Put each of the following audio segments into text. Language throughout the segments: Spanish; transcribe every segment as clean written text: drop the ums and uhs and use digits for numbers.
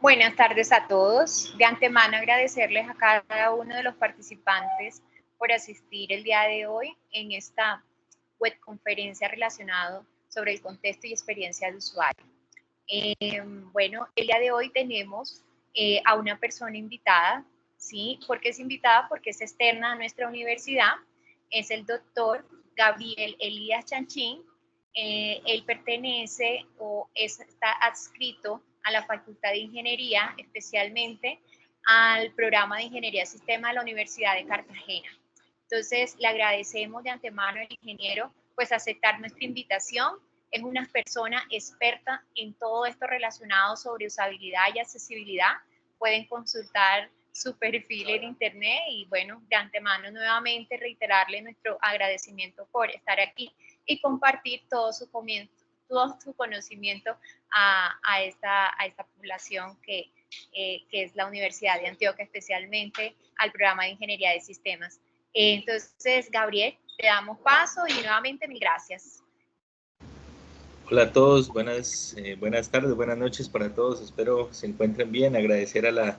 Buenas tardes a todos. De antemano agradecerles a cada uno de los participantes por asistir el día de hoy en esta webconferencia relacionada sobre el contexto y experiencia de usuario. Bueno, el día de hoy tenemos a una persona invitada, ¿sí? ¿Por qué es invitada? Porque es externa a nuestra universidad. Es el doctor Gabriel Elías Chanchín. Él pertenece o está adscrito a la Facultad de Ingeniería, especialmente al programa de Ingeniería Sistema de la Universidad de Cartagena. Entonces, le agradecemos de antemano al ingeniero pues aceptar nuestra invitación. Es una persona experta en todo esto relacionado sobre usabilidad y accesibilidad. Pueden consultar su perfil en internet y bueno, de antemano nuevamente reiterarle nuestro agradecimiento por estar aquí y compartir todo su conocimiento a esta población que es la Universidad de Antioquia, especialmente al programa de Ingeniería de Sistemas. Entonces, Gabriel, te damos paso y nuevamente mil gracias. Hola a todos, buenas tardes, buenas noches para todos, espero se encuentren bien. Agradecer a la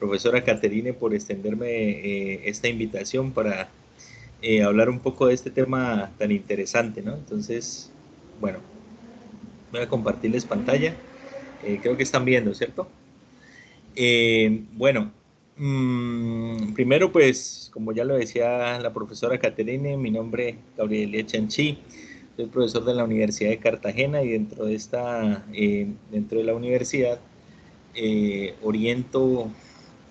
profesora Caterine por extenderme esta invitación para hablar un poco de este tema tan interesante, ¿no? Entonces, bueno, voy a compartirles pantalla, creo que están viendo, ¿cierto? Bueno, primero pues, como ya lo decía la profesora Caterine, mi nombre es Gabriel Chanchi. Soy profesor de la Universidad de Cartagena y dentro de la universidad oriento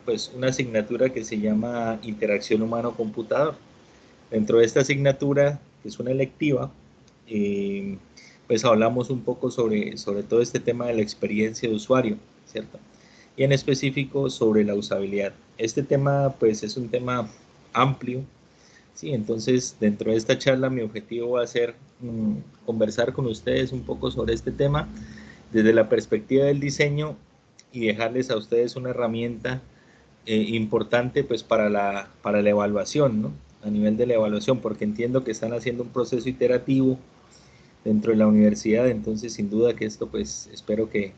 pues una asignatura que se llama Interacción Humano-Computador. Dentro de esta asignatura, que es una electiva, pues hablamos un poco sobre todo este tema de la experiencia de usuario, ¿cierto? Y en específico sobre la usabilidad. Este tema pues es un tema amplio. Sí, entonces dentro de esta charla mi objetivo va a ser conversar con ustedes un poco sobre este tema desde la perspectiva del diseño y dejarles a ustedes una herramienta importante pues para la evaluación, ¿no? A nivel de la evaluación, porque entiendo que están haciendo un proceso iterativo dentro de la universidad, entonces sin duda que esto pues espero que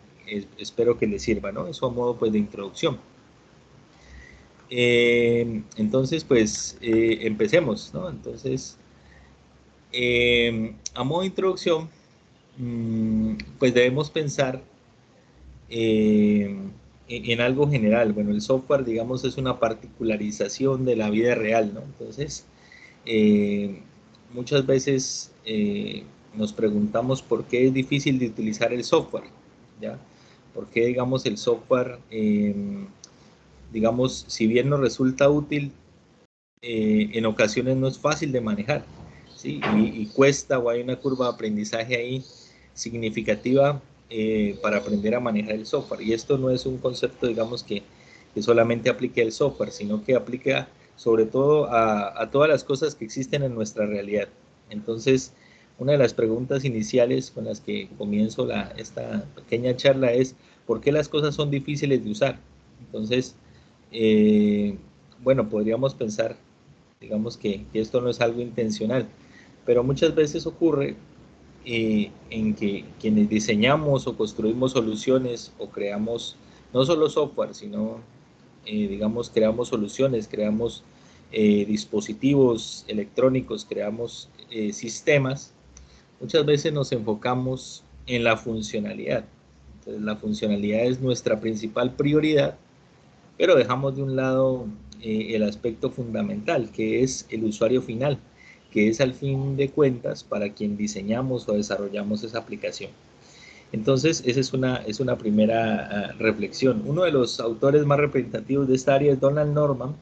les sirva, ¿no? Eso a modo pues de introducción. Entonces, pues, empecemos, ¿no? Entonces, a modo de introducción, pues debemos pensar en algo general. Bueno, el software, digamos, es una particularización de la vida real, ¿no? Entonces, muchas veces nos preguntamos por qué es difícil de utilizar el software, ¿ya? ¿Por qué, digamos, el software digamos, si bien nos resulta útil, en ocasiones no es fácil de manejar, ¿sí? Y cuesta o hay una curva de aprendizaje ahí significativa para aprender a manejar el software. Y esto no es un concepto, digamos, que solamente aplique el software, sino que aplica sobre todo a todas las cosas que existen en nuestra realidad. Entonces, una de las preguntas iniciales con las que comienzo esta pequeña charla es, ¿por qué las cosas son difíciles de usar? Entonces, bueno, podríamos pensar, digamos que esto no es algo intencional, pero muchas veces ocurre en que quienes diseñamos o construimos soluciones o creamos no solo software, sino digamos creamos soluciones, creamos dispositivos electrónicos, creamos sistemas, muchas veces nos enfocamos en la funcionalidad. Entonces la funcionalidad es nuestra principal prioridad, pero dejamos de un lado el aspecto fundamental, que es el usuario final, que es al fin de cuentas para quien diseñamos o desarrollamos esa aplicación. Entonces, esa es una primera reflexión. Uno de los autores más representativos de esta área es Donald Norman,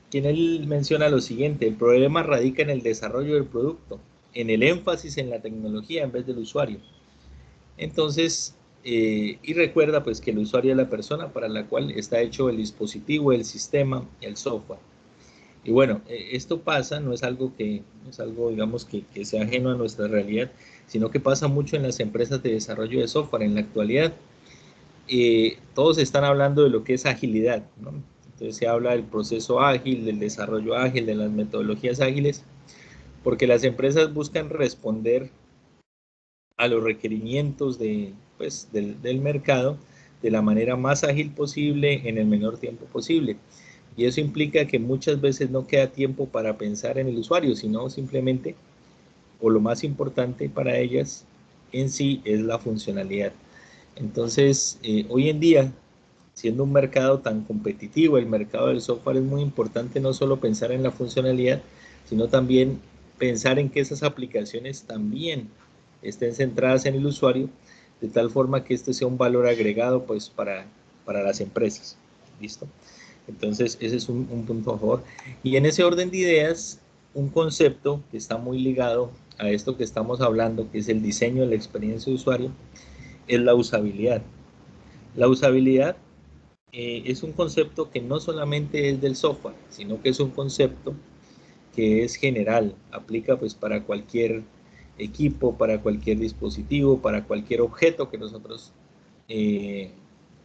quien él menciona lo siguiente: el problema radica en el desarrollo del producto, en el énfasis en la tecnología en vez del usuario. Entonces, y recuerda pues que el usuario es la persona para la cual está hecho el dispositivo, el sistema, el software. Y bueno, esto pasa, no es algo digamos que sea ajeno a nuestra realidad, sino que pasa mucho en las empresas de desarrollo de software. En la actualidad, todos están hablando de lo que es agilidad, ¿no? Entonces se habla del proceso ágil, del desarrollo ágil, de las metodologías ágiles, porque las empresas buscan responder a los requerimientos pues, del mercado de la manera más ágil posible en el menor tiempo posible. Y eso implica que muchas veces no queda tiempo para pensar en el usuario, sino simplemente, o lo más importante para ellas en sí, es la funcionalidad. Entonces, hoy en día, siendo un mercado tan competitivo, el mercado del software, es muy importante no solo pensar en la funcionalidad, sino también pensar en que esas aplicaciones también estén centradas en el usuario, de tal forma que este sea un valor agregado pues para las empresas. ¿Listo? Entonces ese es un punto a favor. Y en ese orden de ideas, un concepto que está muy ligado a esto que estamos hablando, que es el diseño de la experiencia de usuario, es la usabilidad. La usabilidad es un concepto que no solamente es del software, sino que es un concepto que es general, aplica pues para cualquier equipo, para cualquier dispositivo, para cualquier objeto que nosotros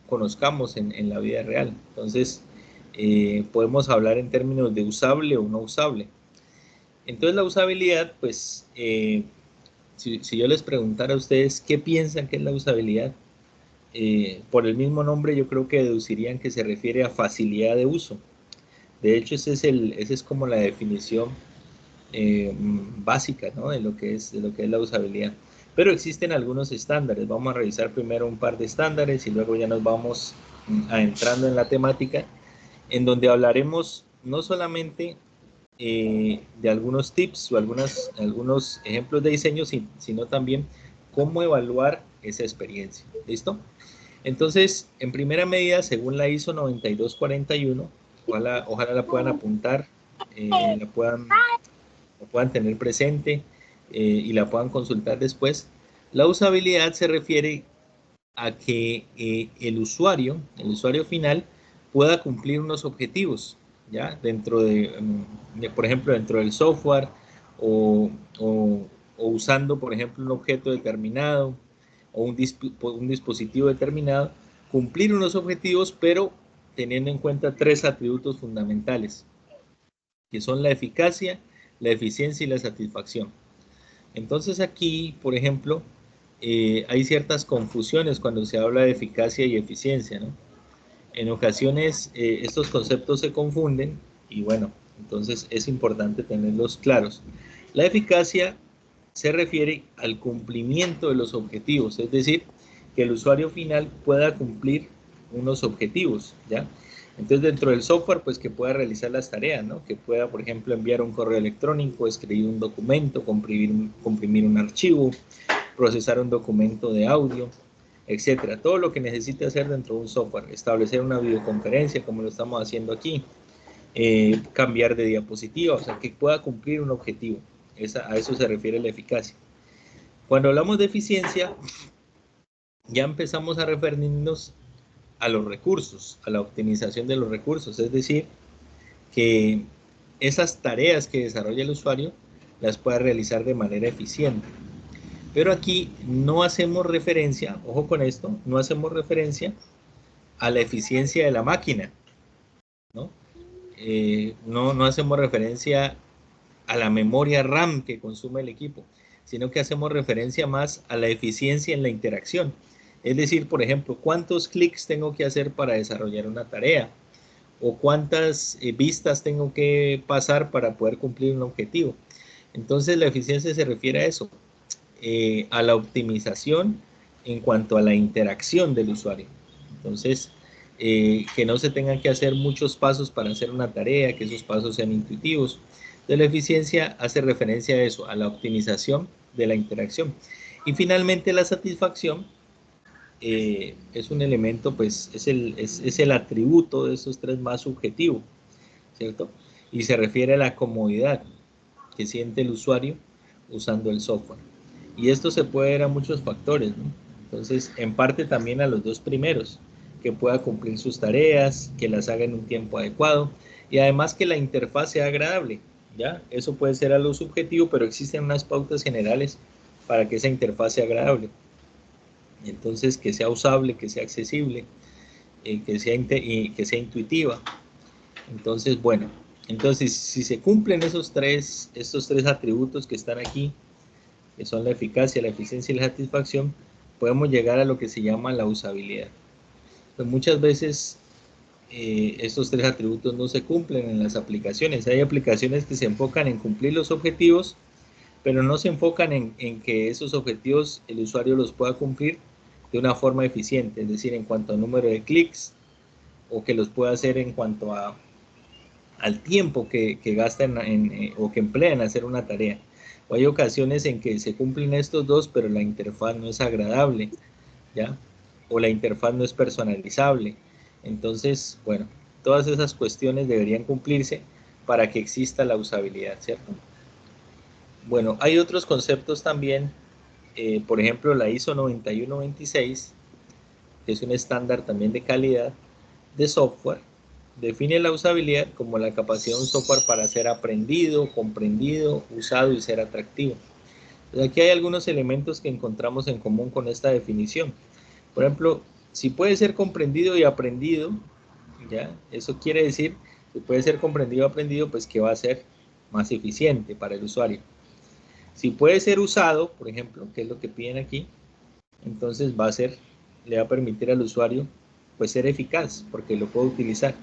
conozcamos en la vida real. Entonces, podemos hablar en términos de usable o no usable. Entonces, la usabilidad, pues, si yo les preguntara a ustedes qué piensan que es la usabilidad, por el mismo nombre yo creo que deducirían que se refiere a facilidad de uso. De hecho, esa es como la definición básica, ¿no? de lo que es la usabilidad. Pero existen algunos estándares. Vamos a revisar primero un par de estándares y luego ya nos vamos adentrando en la temática, en donde hablaremos no solamente de algunos tips o algunos ejemplos de diseño, sino también cómo evaluar esa experiencia. ¿Listo? Entonces, en primera medida, según la ISO 9241, ojalá la puedan apuntar, la puedan tener presente y la puedan consultar después. La usabilidad se refiere a que el usuario final pueda cumplir unos objetivos, ¿ya? Dentro por ejemplo, dentro del software o, o, o usando, por ejemplo, un objeto determinado o un dispositivo determinado, cumplir unos objetivos, pero teniendo en cuenta tres atributos fundamentales, que son la eficacia, la eficiencia y la satisfacción. Entonces aquí, por ejemplo, hay ciertas confusiones cuando se habla de eficacia y eficiencia, ¿no? En ocasiones estos conceptos se confunden y bueno, entonces es importante tenerlos claros. La eficacia se refiere al cumplimiento de los objetivos, es decir, que el usuario final pueda cumplir unos objetivos, ¿ya? Entonces, dentro del software, pues que pueda realizar las tareas, ¿no? Que pueda, por ejemplo, enviar un correo electrónico, escribir un documento, comprimir un archivo, procesar un documento de audio, etcétera. Todo lo que necesite hacer dentro de un software. Establecer una videoconferencia, como lo estamos haciendo aquí. Cambiar de diapositiva, o sea, que pueda cumplir un objetivo. A eso se refiere la eficacia. Cuando hablamos de eficiencia, ya empezamos a referirnos a los recursos, a la optimización de los recursos, es decir, que esas tareas que desarrolla el usuario las pueda realizar de manera eficiente. Pero aquí no hacemos referencia, ojo con esto, no hacemos referencia a la eficiencia de la máquina, ¿no? No hacemos referencia a la memoria RAM que consume el equipo, sino que hacemos referencia más a la eficiencia en la interacción. Es decir, por ejemplo, cuántos clics tengo que hacer para desarrollar una tarea o cuántas vistas tengo que pasar para poder cumplir un objetivo. Entonces la eficiencia se refiere a eso, a la optimización en cuanto a la interacción del usuario. Entonces, que no se tengan que hacer muchos pasos para hacer una tarea, que esos pasos sean intuitivos. Entonces, la eficiencia hace referencia a eso, a la optimización de la interacción. Y finalmente, la satisfacción es un elemento, pues, es el atributo de esos tres más subjetivo, ¿cierto? Y se refiere a la comodidad que siente el usuario usando el software. Y esto se puede ver a muchos factores, ¿no? Entonces, en parte también a los dos primeros, que pueda cumplir sus tareas, que las haga en un tiempo adecuado y además que la interfaz sea agradable, ¿ya? Eso puede ser algo subjetivo, pero existen unas pautas generales para que esa interfaz sea agradable. Entonces, que sea usable, que sea accesible, que sea intuitiva. Entonces, bueno, entonces si se cumplen estos tres atributos que están aquí, que son la eficacia, la eficiencia y la satisfacción, podemos llegar a lo que se llama la usabilidad. pues muchas veces estos tres atributos no se cumplen en las aplicaciones. Hay aplicaciones que se enfocan en cumplir los objetivos, pero no se enfocan en que esos objetivos el usuario los pueda cumplir de una forma eficiente, es decir, en cuanto a número de clics, o que los pueda hacer en cuanto al tiempo que gastan o que emplean en hacer una tarea. O hay ocasiones en que se cumplen estos dos, pero la interfaz no es agradable, ¿ya? O la interfaz no es personalizable. Entonces, bueno, todas esas cuestiones deberían cumplirse para que exista la usabilidad, ¿cierto? Bueno, hay otros conceptos también, por ejemplo, la ISO 9126, que es un estándar también de calidad de software, define la usabilidad como la capacidad de un software para ser aprendido, comprendido, usado y ser atractivo. Entonces, aquí hay algunos elementos que encontramos en común con esta definición. Por ejemplo, si puede ser comprendido y aprendido, ¿ya? Eso quiere decir que puede ser comprendido y aprendido, pues que va a ser más eficiente para el usuario. Si puede ser usado, por ejemplo, que es lo que piden aquí, entonces le va a permitir al usuario pues ser eficaz, porque lo puede utilizar.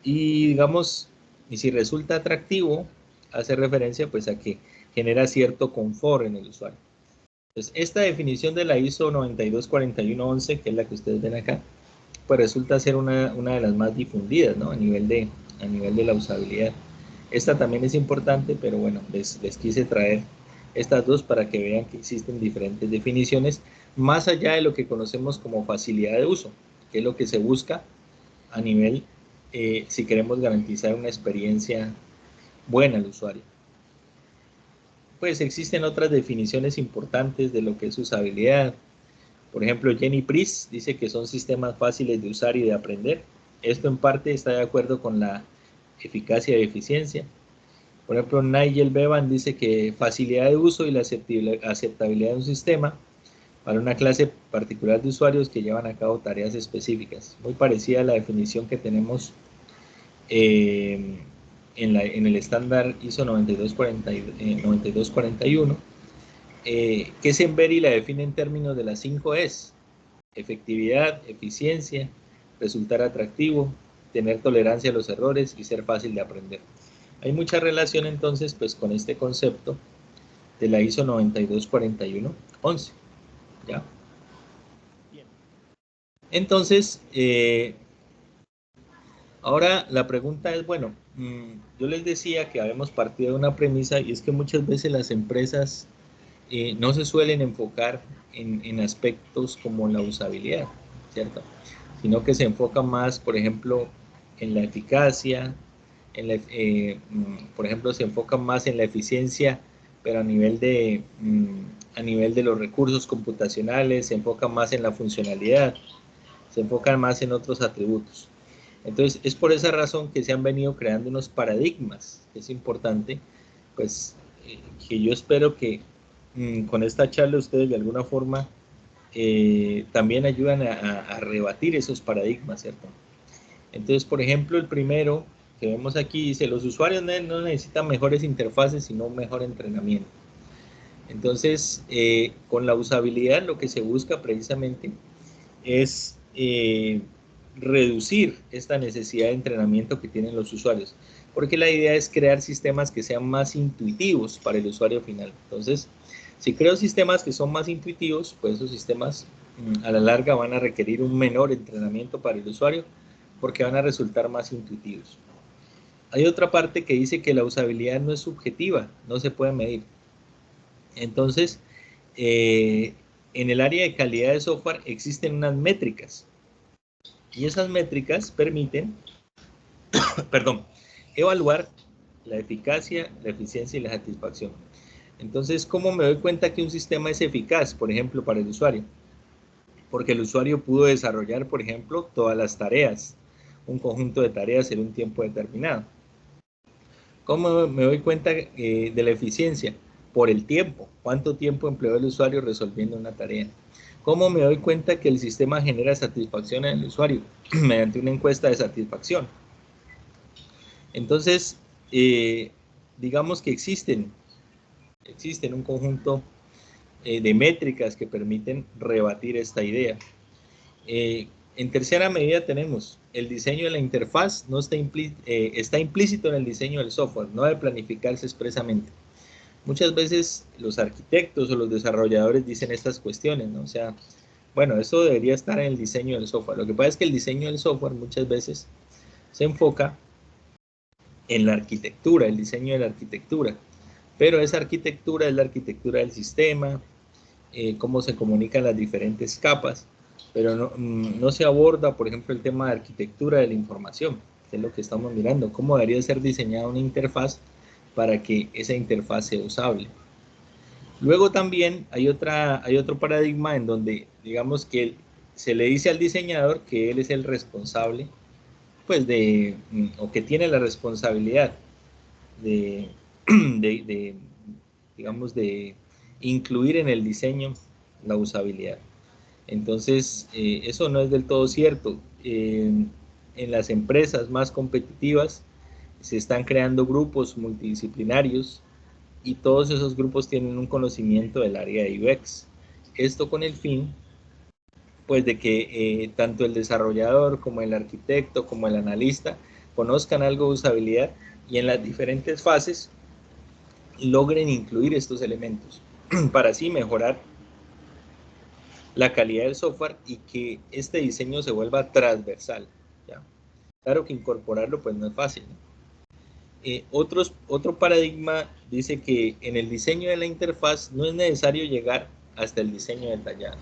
Y digamos, y si resulta atractivo, hace referencia pues a que genera cierto confort en el usuario. Entonces, esta definición de la ISO 924111, que es la que ustedes ven acá, pues resulta ser una de las más difundidas, ¿no? a nivel de la usabilidad. Esta también es importante, pero bueno, les quise traer estas dos para que vean que existen diferentes definiciones, más allá de lo que conocemos como facilidad de uso, que es lo que se busca a nivel, si queremos garantizar una experiencia buena al usuario. Pues existen otras definiciones importantes de lo que es usabilidad. Por ejemplo, Jenny Priest dice que son sistemas fáciles de usar y de aprender. Esto en parte está de acuerdo con la eficacia y eficiencia. Por ejemplo, Nigel Bevan dice que facilidad de uso y la aceptabilidad de un sistema para una clase particular de usuarios que llevan a cabo tareas específicas. Muy parecida a la definición que tenemos en el estándar ISO 9241, que Senberi la define en términos de las 5 Es: efectividad, eficiencia, resultar atractivo, tener tolerancia a los errores y ser fácil de aprender. Hay mucha relación entonces pues con este concepto de la ISO 924111, ¿ya? Bien. Entonces, ahora la pregunta es, bueno, yo les decía que habíamos partido de una premisa, y es que muchas veces las empresas no se suelen enfocar en aspectos como la usabilidad, ¿cierto? Sino que se enfoca más, por ejemplo, en la eficacia, por ejemplo, se enfoca más en la eficiencia, pero a nivel de los recursos computacionales, se enfoca más en la funcionalidad, se enfocan más en otros atributos. Entonces, es por esa razón que se han venido creando unos paradigmas, que es importante, pues, que yo espero que con esta charla ustedes de alguna forma también ayudan a rebatir esos paradigmas, ¿cierto? Entonces, por ejemplo, el primero que vemos aquí dice: los usuarios no necesitan mejores interfaces, sino un mejor entrenamiento. Entonces, con la usabilidad lo que se busca precisamente es reducir esta necesidad de entrenamiento que tienen los usuarios, porque la idea es crear sistemas que sean más intuitivos para el usuario final. Entonces, si creo sistemas que son más intuitivos, pues esos sistemas a la larga van a requerir un menor entrenamiento para el usuario, porque van a resultar más intuitivos. Hay otra parte que dice que la usabilidad no es subjetiva, no se puede medir. Entonces, en el área de calidad de software existen unas métricas, y esas métricas permiten, perdón, evaluar la eficacia, la eficiencia y la satisfacción. Entonces, ¿cómo me doy cuenta que un sistema es eficaz, por ejemplo, para el usuario? Porque el usuario pudo desarrollar, por ejemplo, todas las tareas, un conjunto de tareas en un tiempo determinado. ¿Cómo me doy cuenta de la eficiencia? Por el tiempo. ¿Cuánto tiempo empleó el usuario resolviendo una tarea? ¿Cómo me doy cuenta que el sistema genera satisfacción en el usuario? Mediante una encuesta de satisfacción. Entonces, digamos que existen un conjunto de métricas que permiten rebatir esta idea. En tercera medida tenemos el diseño de la interfaz, no está, está implícito en el diseño del software, no debe planificarse expresamente. Muchas veces los arquitectos o los desarrolladores dicen estas cuestiones, ¿no? O sea, bueno, eso debería estar en el diseño del software. Lo que pasa es que el diseño del software muchas veces se enfoca en la arquitectura, el diseño de la arquitectura. Pero esa arquitectura es la arquitectura del sistema, cómo se comunican las diferentes capas, pero no se aborda, por ejemplo, el tema de arquitectura de la información, que es lo que estamos mirando, cómo debería ser diseñada una interfaz para que esa interfaz sea usable. Luego también hay otro paradigma en donde, digamos que se le dice al diseñador que él es el responsable, pues o que tiene la responsabilidad de, digamos, de incluir en el diseño la usabilidad. Entonces, eso no es del todo cierto. En las empresas más competitivas se están creando grupos multidisciplinarios y todos esos grupos tienen un conocimiento del área de UX. Esto con el fin, pues, de que tanto el desarrollador como el arquitecto como el analista conozcan algo de usabilidad y en las diferentes fases logren incluir estos elementos para así mejorar la calidad del software y que este diseño se vuelva transversal, ¿ya? Claro que incorporarlo pues no es fácil, ¿no? Otro paradigma dice que en el diseño de la interfaz no es necesario llegar hasta el diseño detallado.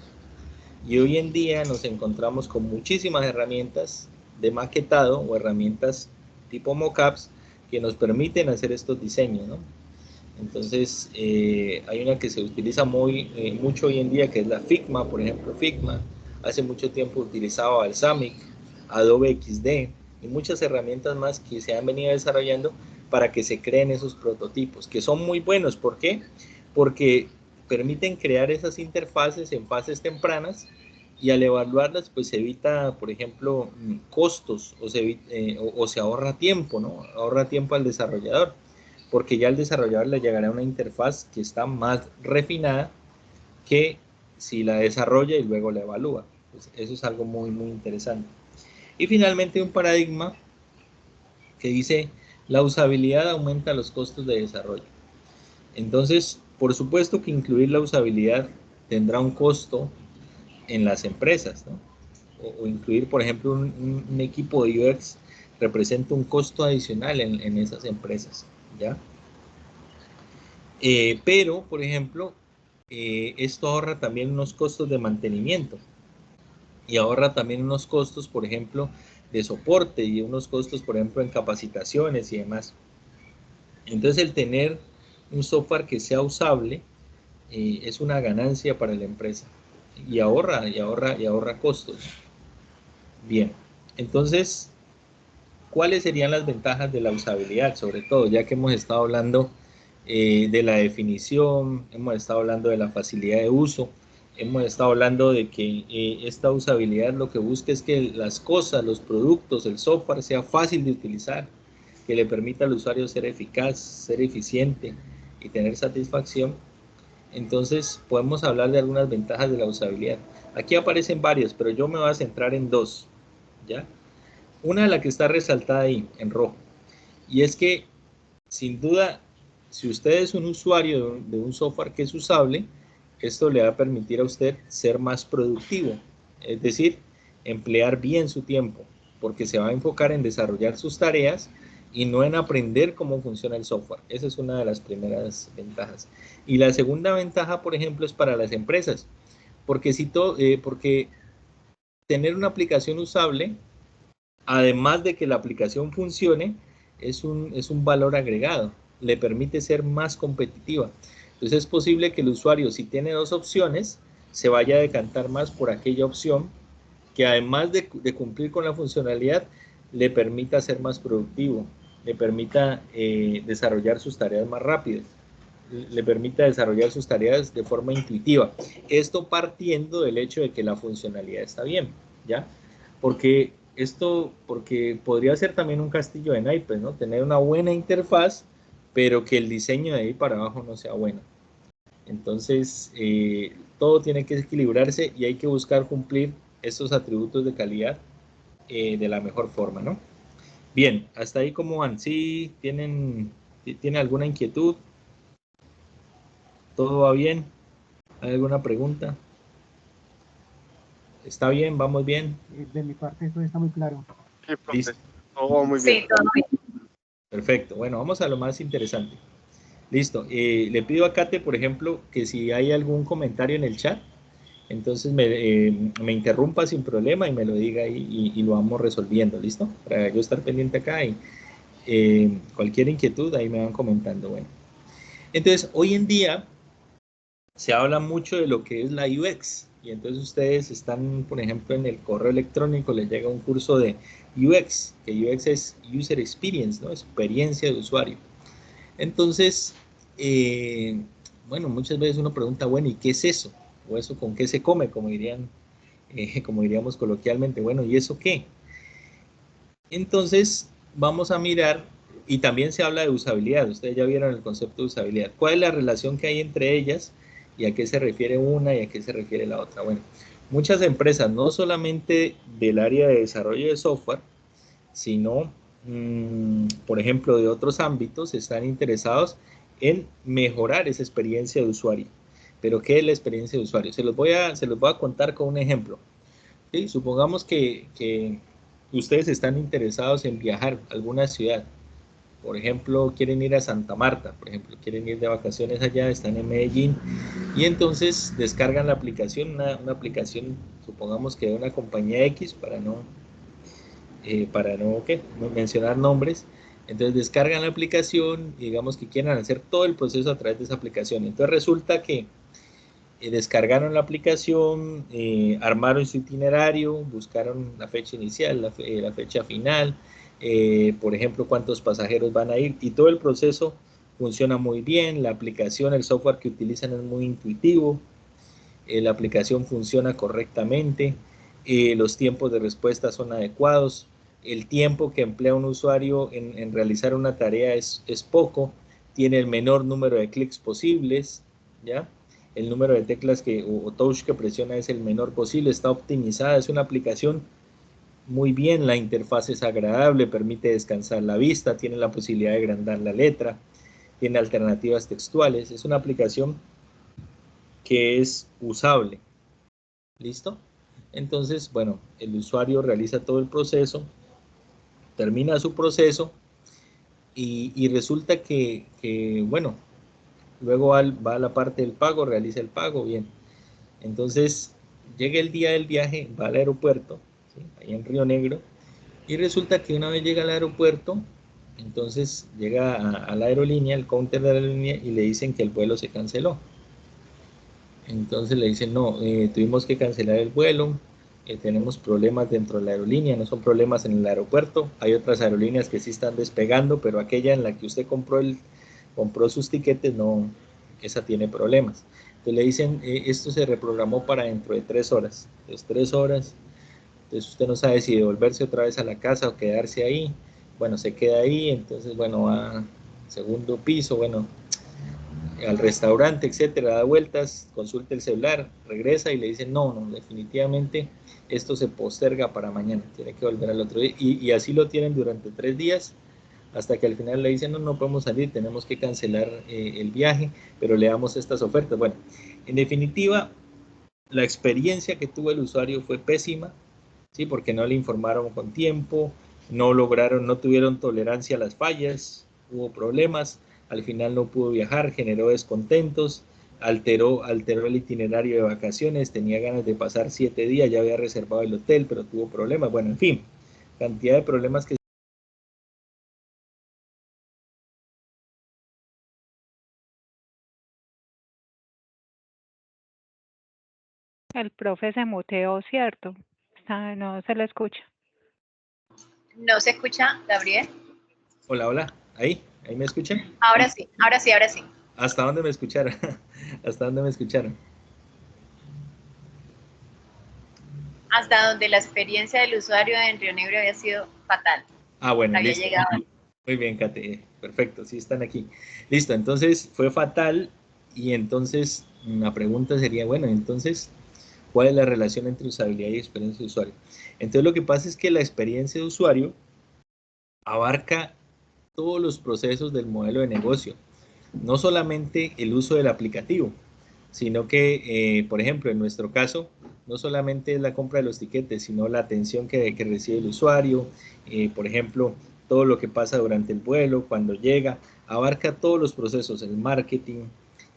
Y hoy en día nos encontramos con muchísimas herramientas de maquetado o herramientas tipo mockups que nos permiten hacer estos diseños, ¿no? Entonces, hay una que se utiliza mucho hoy en día, que es la Figma, por ejemplo, Figma. Hace mucho tiempo utilizaba Balsamiq, Adobe XD y muchas herramientas más que se han venido desarrollando para que se creen esos prototipos, que son muy buenos. ¿Por qué? Porque permiten crear esas interfaces en fases tempranas y al evaluarlas, pues se evita, por ejemplo, costos o se ahorra tiempo, ¿no? Ahorra tiempo al desarrollador, porque ya al desarrollador le llegará una interfaz que está más refinada que si la desarrolla y luego la evalúa. Pues eso es algo muy, muy interesante. Y finalmente un paradigma que dice la usabilidad aumenta los costos de desarrollo. Entonces, por supuesto que incluir la usabilidad tendrá un costo en las empresas, ¿no? O incluir, por ejemplo, un equipo de UX representa un costo adicional en esas empresas, ¿ya? Pero, por ejemplo, esto ahorra también unos costos de mantenimiento y ahorra también unos costos, por ejemplo, de soporte y unos costos, por ejemplo, en capacitaciones y demás. Entonces, el tener un software que sea usable es una ganancia para la empresa y ahorra costos. Bien, entonces, ¿cuáles serían las ventajas de la usabilidad? Sobre todo, ya que hemos estado hablando de la definición, hemos estado hablando de la facilidad de uso, hemos estado hablando de que esta usabilidad lo que busca es que las cosas, los productos, el software sea fácil de utilizar, que le permita al usuario ser eficaz, ser eficiente y tener satisfacción. Entonces podemos hablar de algunas ventajas de la usabilidad. Aquí aparecen varias, pero yo me voy a centrar en dos, ¿ya? Una de la que está resaltada ahí, en rojo, y es que, sin duda, si usted es un usuario de un software que es usable, esto le va a permitir a usted ser más productivo, es decir, emplear bien su tiempo, porque se va a enfocar en desarrollar sus tareas y no en aprender cómo funciona el software. Esa es una de las primeras ventajas. Y la segunda ventaja, por ejemplo, es para las empresas, porque, porque tener una aplicación usable, además de que la aplicación funcione, es un valor agregado, le permite ser más competitiva. Entonces es posible que el usuario, si tiene dos opciones, se vaya a decantar más por aquella opción que, además de cumplir con la funcionalidad, le permita ser más productivo, le permita desarrollar sus tareas más rápidas, le permita desarrollar sus tareas de forma intuitiva. Esto partiendo del hecho de que la funcionalidad está bien, ¿ya? Porque podría ser también un castillo de naipes, ¿no? Tener una buena interfaz, pero que el diseño de ahí para abajo no sea bueno. Entonces, todo tiene que equilibrarse y hay que buscar cumplir estos atributos de calidad de la mejor forma, ¿no? Bien, hasta ahí cómo van. ¿Sí tienen alguna inquietud? ¿Todo va bien? ¿Hay alguna pregunta? ¿Está bien? ¿Vamos bien? De mi parte, eso está muy claro. Sí, profe, Listo. todo muy bien. Sí, todo bien. Perfecto. Bueno, vamos a lo más interesante. Listo. Le pido a Kate, por ejemplo, que si hay algún comentario en el chat, entonces me interrumpa sin problema y me lo diga ahí y lo vamos resolviendo, ¿listo? Para yo estar pendiente acá y cualquier inquietud ahí me van comentando. Bueno, entonces hoy en día se habla mucho de lo que es la UX y entonces ustedes están, por ejemplo, en el correo electrónico les llega un curso de UX, que UX es User Experience, ¿no? Experiencia de usuario. Entonces, bueno, muchas veces uno pregunta, bueno, ¿y qué es eso? O eso con qué se come, como como diríamos coloquialmente, bueno, ¿y eso qué? Entonces, vamos a mirar, y también se habla de usabilidad, ustedes ya vieron el concepto de usabilidad. ¿Cuál es la relación que hay entre ellas y a qué se refiere una y a qué se refiere la otra? Bueno, muchas empresas, no solamente del área de desarrollo de software, sino, por ejemplo, de otros ámbitos, están interesados en mejorar esa experiencia de usuario. Pero, ¿qué es la experiencia de usuario? Se los voy a contar con un ejemplo. ¿Sí? Supongamos que ustedes están interesados en viajar a alguna ciudad. Por ejemplo, quieren ir a Santa Marta, por ejemplo, quieren ir de vacaciones allá, están en Medellín, y entonces descargan la aplicación, una aplicación, supongamos que de una compañía X, no mencionar nombres. Entonces descargan la aplicación y digamos que quieran hacer todo el proceso a través de esa aplicación. Entonces resulta que descargaron la aplicación, armaron su itinerario, buscaron la fecha inicial, la fecha final, por ejemplo, cuántos pasajeros van a ir, y todo el proceso funciona muy bien. La aplicación, el software que utilizan es muy intuitivo, la aplicación funciona correctamente, los tiempos de respuesta son adecuados, el tiempo que emplea un usuario en realizar una tarea es poco, tiene el menor número de clics posibles, ¿ya? El número de teclas o touch que presiona es el menor posible, está optimizada, es una aplicación muy bien, la interfaz es agradable, permite descansar la vista, tiene la posibilidad de agrandar la letra, tiene alternativas textuales, es una aplicación que es usable. ¿Listo? Entonces, bueno, el usuario realiza todo el proceso, termina su proceso y resulta bueno, luego va a la parte del pago, realiza el pago, bien. Entonces, llega el día del viaje, va al aeropuerto, ¿sí? Ahí en Río Negro, y resulta que una vez llega al aeropuerto, entonces llega a la aerolínea, al counter de la aerolínea, y le dicen que el vuelo se canceló. Entonces le dicen, no, tuvimos que cancelar el vuelo, tenemos problemas dentro de la aerolínea, no son problemas en el aeropuerto, hay otras aerolíneas que sí están despegando, pero aquella en la que usted compró sus tiquetes, no, esa tiene problemas. Entonces le dicen, esto se reprogramó para dentro de 3 horas, entonces 3 horas, entonces usted no sabe si devolverse otra vez a la casa o quedarse ahí, bueno, se queda ahí, entonces bueno, va al segundo piso, bueno, al restaurante, etcétera, da vueltas, consulta el celular, regresa y le dicen, no, definitivamente esto se posterga para mañana, tiene que volver al otro día. Y así lo tienen durante 3 días, hasta que al final le dicen, no podemos salir, tenemos que cancelar el viaje, pero le damos estas ofertas. Bueno, en definitiva, la experiencia que tuvo el usuario fue pésima, ¿sí? Porque no le informaron con tiempo, no tuvieron tolerancia a las fallas, hubo problemas, al final no pudo viajar, generó descontentos, alteró el itinerario de vacaciones, tenía ganas de pasar 7 días, ya había reservado el hotel, pero tuvo problemas, bueno, en fin, cantidad de problemas que... El profe se muteó, ¿cierto? No se le escucha. ¿No se escucha, Gabriel? Hola, ¿ahí me escuchan? Ahora sí, ahora sí, ahora sí. ¿Hasta dónde me escucharon? ¿Hasta dónde me escucharon? Hasta donde la experiencia del usuario en Río Negro había sido fatal. Bueno, Había listo. llegado. Muy bien, Kate, perfecto, sí están aquí. Listo, entonces fue fatal y entonces la pregunta sería, bueno, entonces, ¿Cuál es la relación entre usabilidad y experiencia de usuario? Entonces lo que pasa es que la experiencia de usuario abarca todos los procesos del modelo de negocio, no solamente el uso del aplicativo, sino que, por ejemplo, en nuestro caso, no solamente es la compra de los tiquetes, sino la atención que recibe el usuario, por ejemplo, todo lo que pasa durante el vuelo, cuando llega, abarca todos los procesos, el marketing,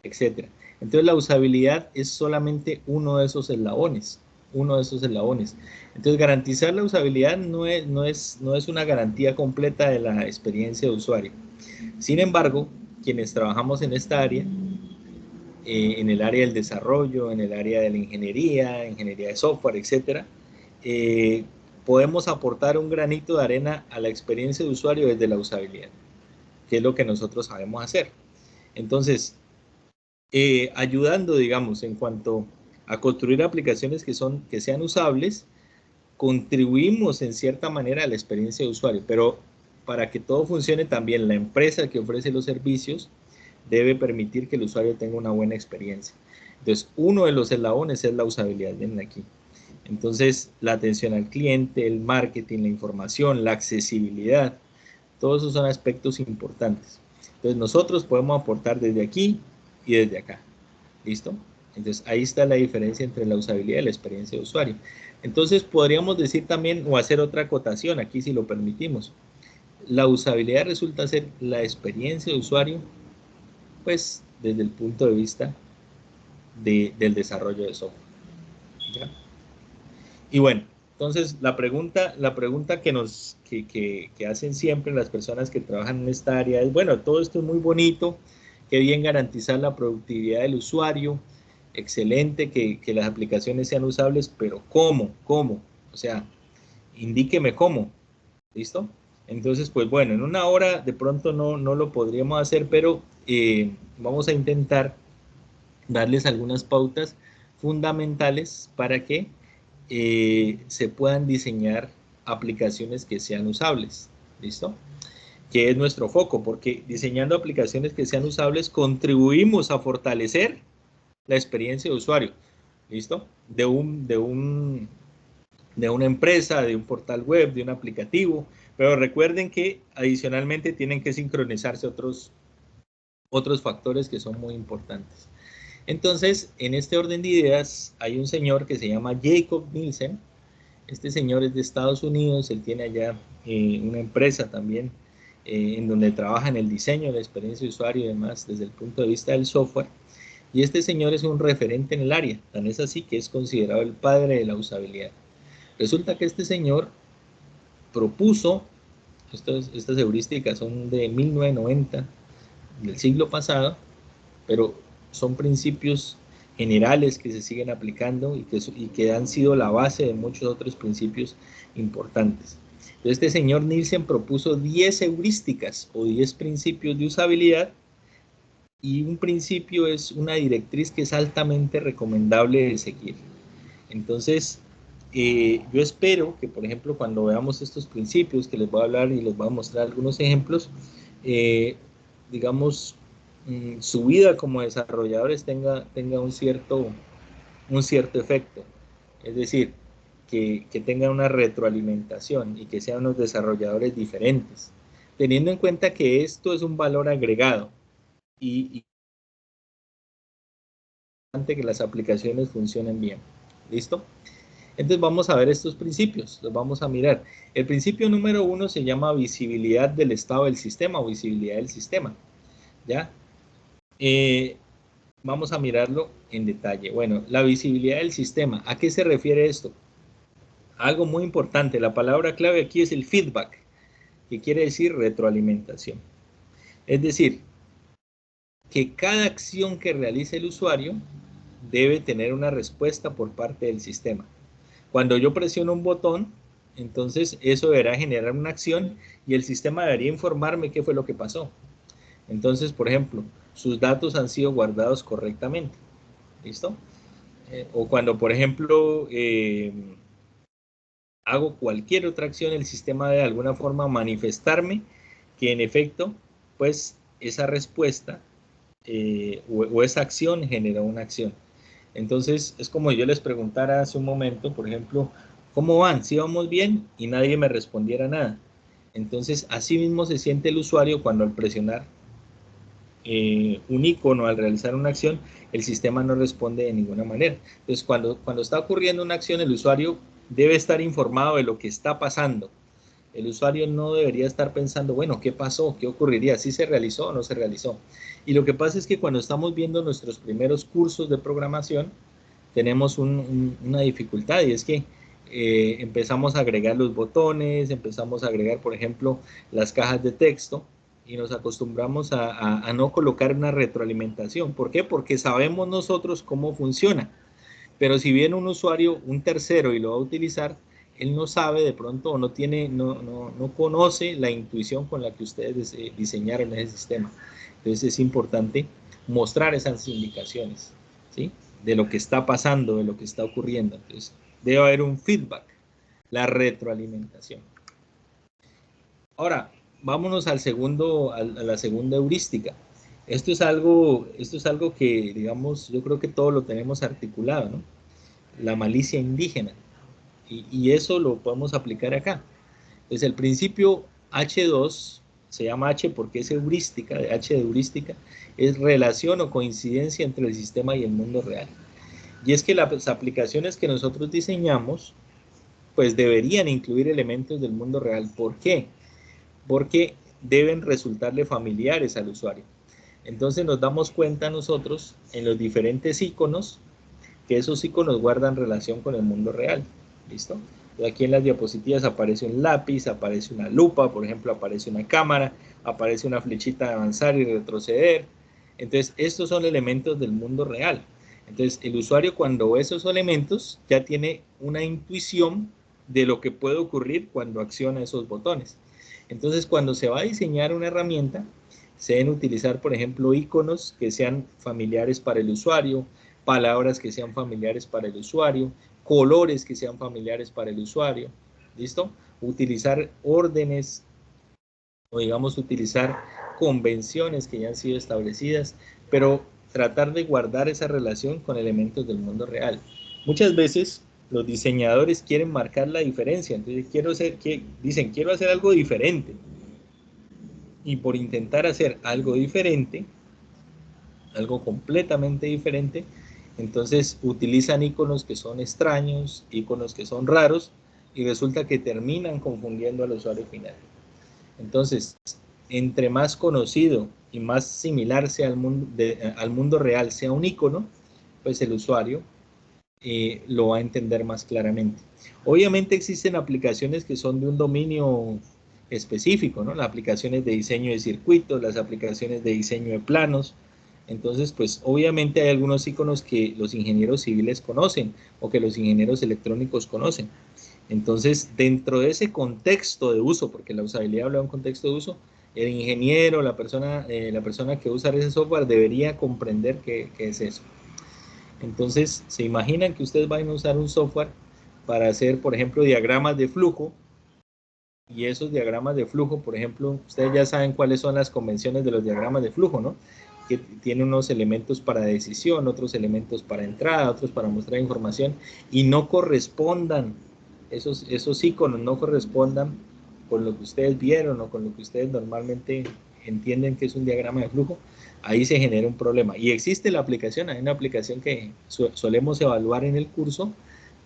etc. Entonces la usabilidad es solamente uno de esos eslabones, Entonces garantizar la usabilidad no es una garantía completa de la experiencia de usuario. Sin embargo, quienes trabajamos en esta área, en el área del desarrollo, en el área de la ingeniería de software, etcétera, podemos aportar un granito de arena a la experiencia de usuario desde la usabilidad, que es lo que nosotros sabemos hacer. Entonces, ayudando, digamos, en cuanto a construir aplicaciones que sean usables, contribuimos en cierta manera a la experiencia de usuario, pero para que todo funcione también, la empresa que ofrece los servicios debe permitir que el usuario tenga una buena experiencia. Entonces, uno de los eslabones es la usabilidad, ven aquí. Entonces, la atención al cliente, el marketing, la información, la accesibilidad, todos esos son aspectos importantes. Entonces, nosotros podemos aportar desde aquí y desde acá. ¿Listo? Entonces, ahí está la diferencia entre la usabilidad y la experiencia de usuario. Entonces, podríamos decir también, o hacer otra acotación aquí si lo permitimos. La usabilidad resulta ser la experiencia de usuario, pues, desde el punto de vista del desarrollo de software. ¿Ya? Y bueno, entonces la pregunta que hacen siempre las personas que trabajan en esta área es, bueno, todo esto es muy bonito, qué bien garantizar la productividad del usuario, excelente que las aplicaciones sean usables, pero ¿cómo? O sea, indíqueme cómo, ¿listo? Entonces, pues bueno, en una hora de pronto no lo podríamos hacer, pero vamos a intentar darles algunas pautas fundamentales para que se puedan diseñar aplicaciones que sean usables, ¿listo? Que es nuestro foco, porque diseñando aplicaciones que sean usables contribuimos a fortalecer la experiencia de usuario, ¿listo? De una empresa, de un portal web, de un aplicativo, pero recuerden que adicionalmente tienen que sincronizarse otros factores que son muy importantes. Entonces, en este orden de ideas, hay un señor que se llama Jakob Nielsen. Este señor es de Estados Unidos, él tiene allá una empresa también en donde trabaja en el diseño de la experiencia de usuario y demás desde el punto de vista del software. Y este señor es un referente en el área, tan es así que es considerado el padre de la usabilidad. Resulta que este señor propuso, estas heurísticas son de 1990, del siglo pasado, pero son principios generales que se siguen aplicando y que han sido la base de muchos otros principios importantes. Entonces, este señor Nielsen propuso 10 heurísticas o 10 principios de usabilidad, y un principio es una directriz que es altamente recomendable de seguir. Entonces, yo espero que, por ejemplo, cuando veamos estos principios, que les voy a hablar y les voy a mostrar algunos ejemplos, digamos, su vida como desarrolladores tenga un cierto efecto. Es decir, que tengan una retroalimentación y que sean unos desarrolladores diferentes, teniendo en cuenta que esto es un valor agregado y que las aplicaciones funcionen bien. ¿Listo? Entonces vamos a ver estos principios, los vamos a mirar. El principio número 1 se llama visibilidad del estado del sistema o visibilidad del sistema. ¿Ya? Vamos a mirarlo en detalle. Bueno, la visibilidad del sistema. ¿A qué se refiere esto? Algo muy importante, la palabra clave aquí es el feedback, que quiere decir retroalimentación. Es decir, que cada acción que realice el usuario debe tener una respuesta por parte del sistema. Cuando yo presiono un botón, entonces eso deberá generar una acción y el sistema debería informarme qué fue lo que pasó. Entonces, por ejemplo, sus datos han sido guardados correctamente. ¿Listo? O cuando, por ejemplo, hago cualquier otra acción, el sistema de alguna forma manifestarme que en efecto, pues esa respuesta o esa acción generó una acción. Entonces, es como yo les preguntara hace un momento, por ejemplo, ¿cómo van? ¿Sí vamos bien? Y nadie me respondiera nada. Entonces, así mismo se siente el usuario cuando al presionar un icono, al realizar una acción, el sistema no responde de ninguna manera. Entonces, cuando está ocurriendo una acción, el usuario debe estar informado de lo que está pasando. El usuario no debería estar pensando, bueno, ¿qué pasó? ¿Qué ocurriría? ¿Sí se realizó o no se realizó? Y lo que pasa es que cuando estamos viendo nuestros primeros cursos de programación, tenemos una dificultad, y es que empezamos a agregar los botones, empezamos a agregar, por ejemplo, las cajas de texto, y nos acostumbramos a no colocar una retroalimentación. ¿Por qué? Porque sabemos nosotros cómo funciona. Pero si viene un usuario, un tercero, y lo va a utilizar, él no sabe de pronto o no conoce la intuición con la que ustedes diseñaron ese sistema. Entonces es importante mostrar esas indicaciones, ¿sí? De lo que está pasando, de lo que está ocurriendo. Entonces debe haber un feedback, la retroalimentación. Ahora, vámonos a la segunda heurística. Esto es algo que, digamos, yo creo que todo lo tenemos articulado, ¿no? La malicia indígena. Y eso lo podemos aplicar acá. Entonces, el principio H2 se llama H porque es heurística, de H de heurística, es relación o coincidencia entre el sistema y el mundo real. Y es que las aplicaciones que nosotros diseñamos, pues deberían incluir elementos del mundo real. ¿Por qué? Porque deben resultarle familiares al usuario. Entonces nos damos cuenta nosotros en los diferentes iconos que esos iconos guardan relación con el mundo real. ¿Listo? Aquí en las diapositivas aparece un lápiz, aparece una lupa, por ejemplo, aparece una cámara, aparece una flechita de avanzar y retroceder. Entonces, estos son elementos del mundo real. Entonces, el usuario cuando ve esos elementos ya tiene una intuición de lo que puede ocurrir cuando acciona esos botones. Entonces, cuando se va a diseñar una herramienta, se deben utilizar, por ejemplo, iconos que sean familiares para el usuario, palabras que sean familiares para el usuario, colores que sean familiares para el usuario, ¿listo? Utilizar órdenes o digamos utilizar convenciones que ya han sido establecidas, pero tratar de guardar esa relación con elementos del mundo real. Muchas veces los diseñadores quieren marcar la diferencia, entonces dicen quiero hacer algo diferente, y por intentar hacer algo diferente, algo completamente diferente, entonces utilizan iconos que son extraños, iconos que son raros, y resulta que terminan confundiendo al usuario final. Entonces, entre más conocido y más similar sea al mundo real sea un icono, pues el usuario lo va a entender más claramente. Obviamente existen aplicaciones que son de un dominio específico, ¿no? Las aplicaciones de diseño de circuitos, las aplicaciones de diseño de planos. Entonces, pues obviamente hay algunos iconos que los ingenieros civiles conocen o que los ingenieros electrónicos conocen. Entonces, dentro de ese contexto de uso, porque la usabilidad habla de un contexto de uso, el ingeniero, la persona que usa ese software debería comprender qué es eso. Entonces, se imaginan que ustedes van a usar un software para hacer, por ejemplo, diagramas de flujo, y esos diagramas de flujo, por ejemplo, ustedes ya saben cuáles son las convenciones de los diagramas de flujo, ¿no? Que tiene unos elementos para decisión, otros elementos para entrada, otros para mostrar información, y no correspondan, esos iconos no correspondan con lo que ustedes vieron o con lo que ustedes normalmente entienden que es un diagrama de flujo. Ahí se genera un problema. Y existe la aplicación, hay una aplicación que solemos evaluar en el curso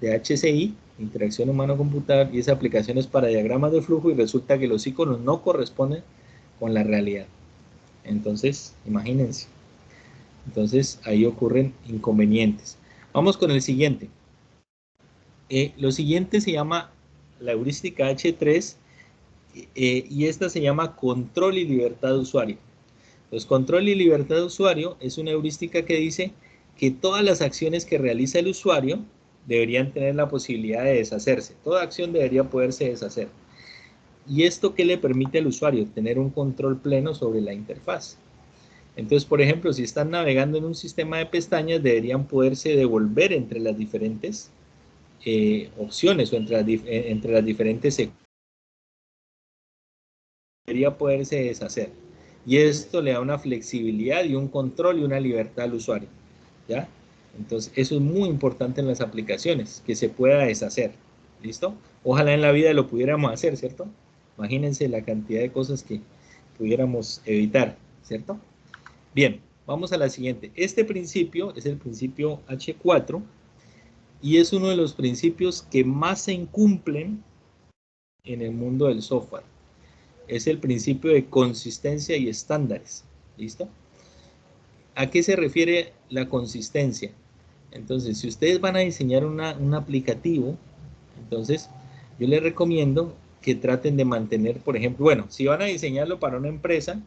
de HCI, interacción humano-computador, y esa aplicación es para diagramas de flujo y resulta que los iconos no corresponden con la realidad. Entonces, imagínense. Entonces, ahí ocurren inconvenientes. Vamos con el siguiente. Lo siguiente se llama la heurística H3 y esta se llama control y libertad de usuario. Entonces, control y libertad de usuario es una heurística que dice que todas las acciones que realiza el usuario deberían tener la posibilidad de deshacerse. Toda acción debería poderse deshacer. ¿Y esto qué le permite al usuario? Tener un control pleno sobre la interfaz. Entonces, por ejemplo, si están navegando en un sistema de pestañas, deberían poderse devolver entre las diferentes opciones o entre las diferentes secciones. Debería poderse deshacer. Y esto le da una flexibilidad y un control y una libertad al usuario, ¿ya? Entonces, eso es muy importante en las aplicaciones, que se pueda deshacer. ¿Listo? Ojalá en la vida lo pudiéramos hacer, ¿cierto? Imagínense la cantidad de cosas que pudiéramos evitar, ¿cierto? Bien, vamos a la siguiente. Este principio es el principio H4 y es uno de los principios que más se incumplen en el mundo del software. Es el principio de consistencia y estándares. ¿Listo? ¿A qué se refiere la consistencia? Entonces, si ustedes van a diseñar un aplicativo, entonces yo les recomiendo que traten de mantener, por ejemplo, bueno, si van a diseñarlo para una empresa,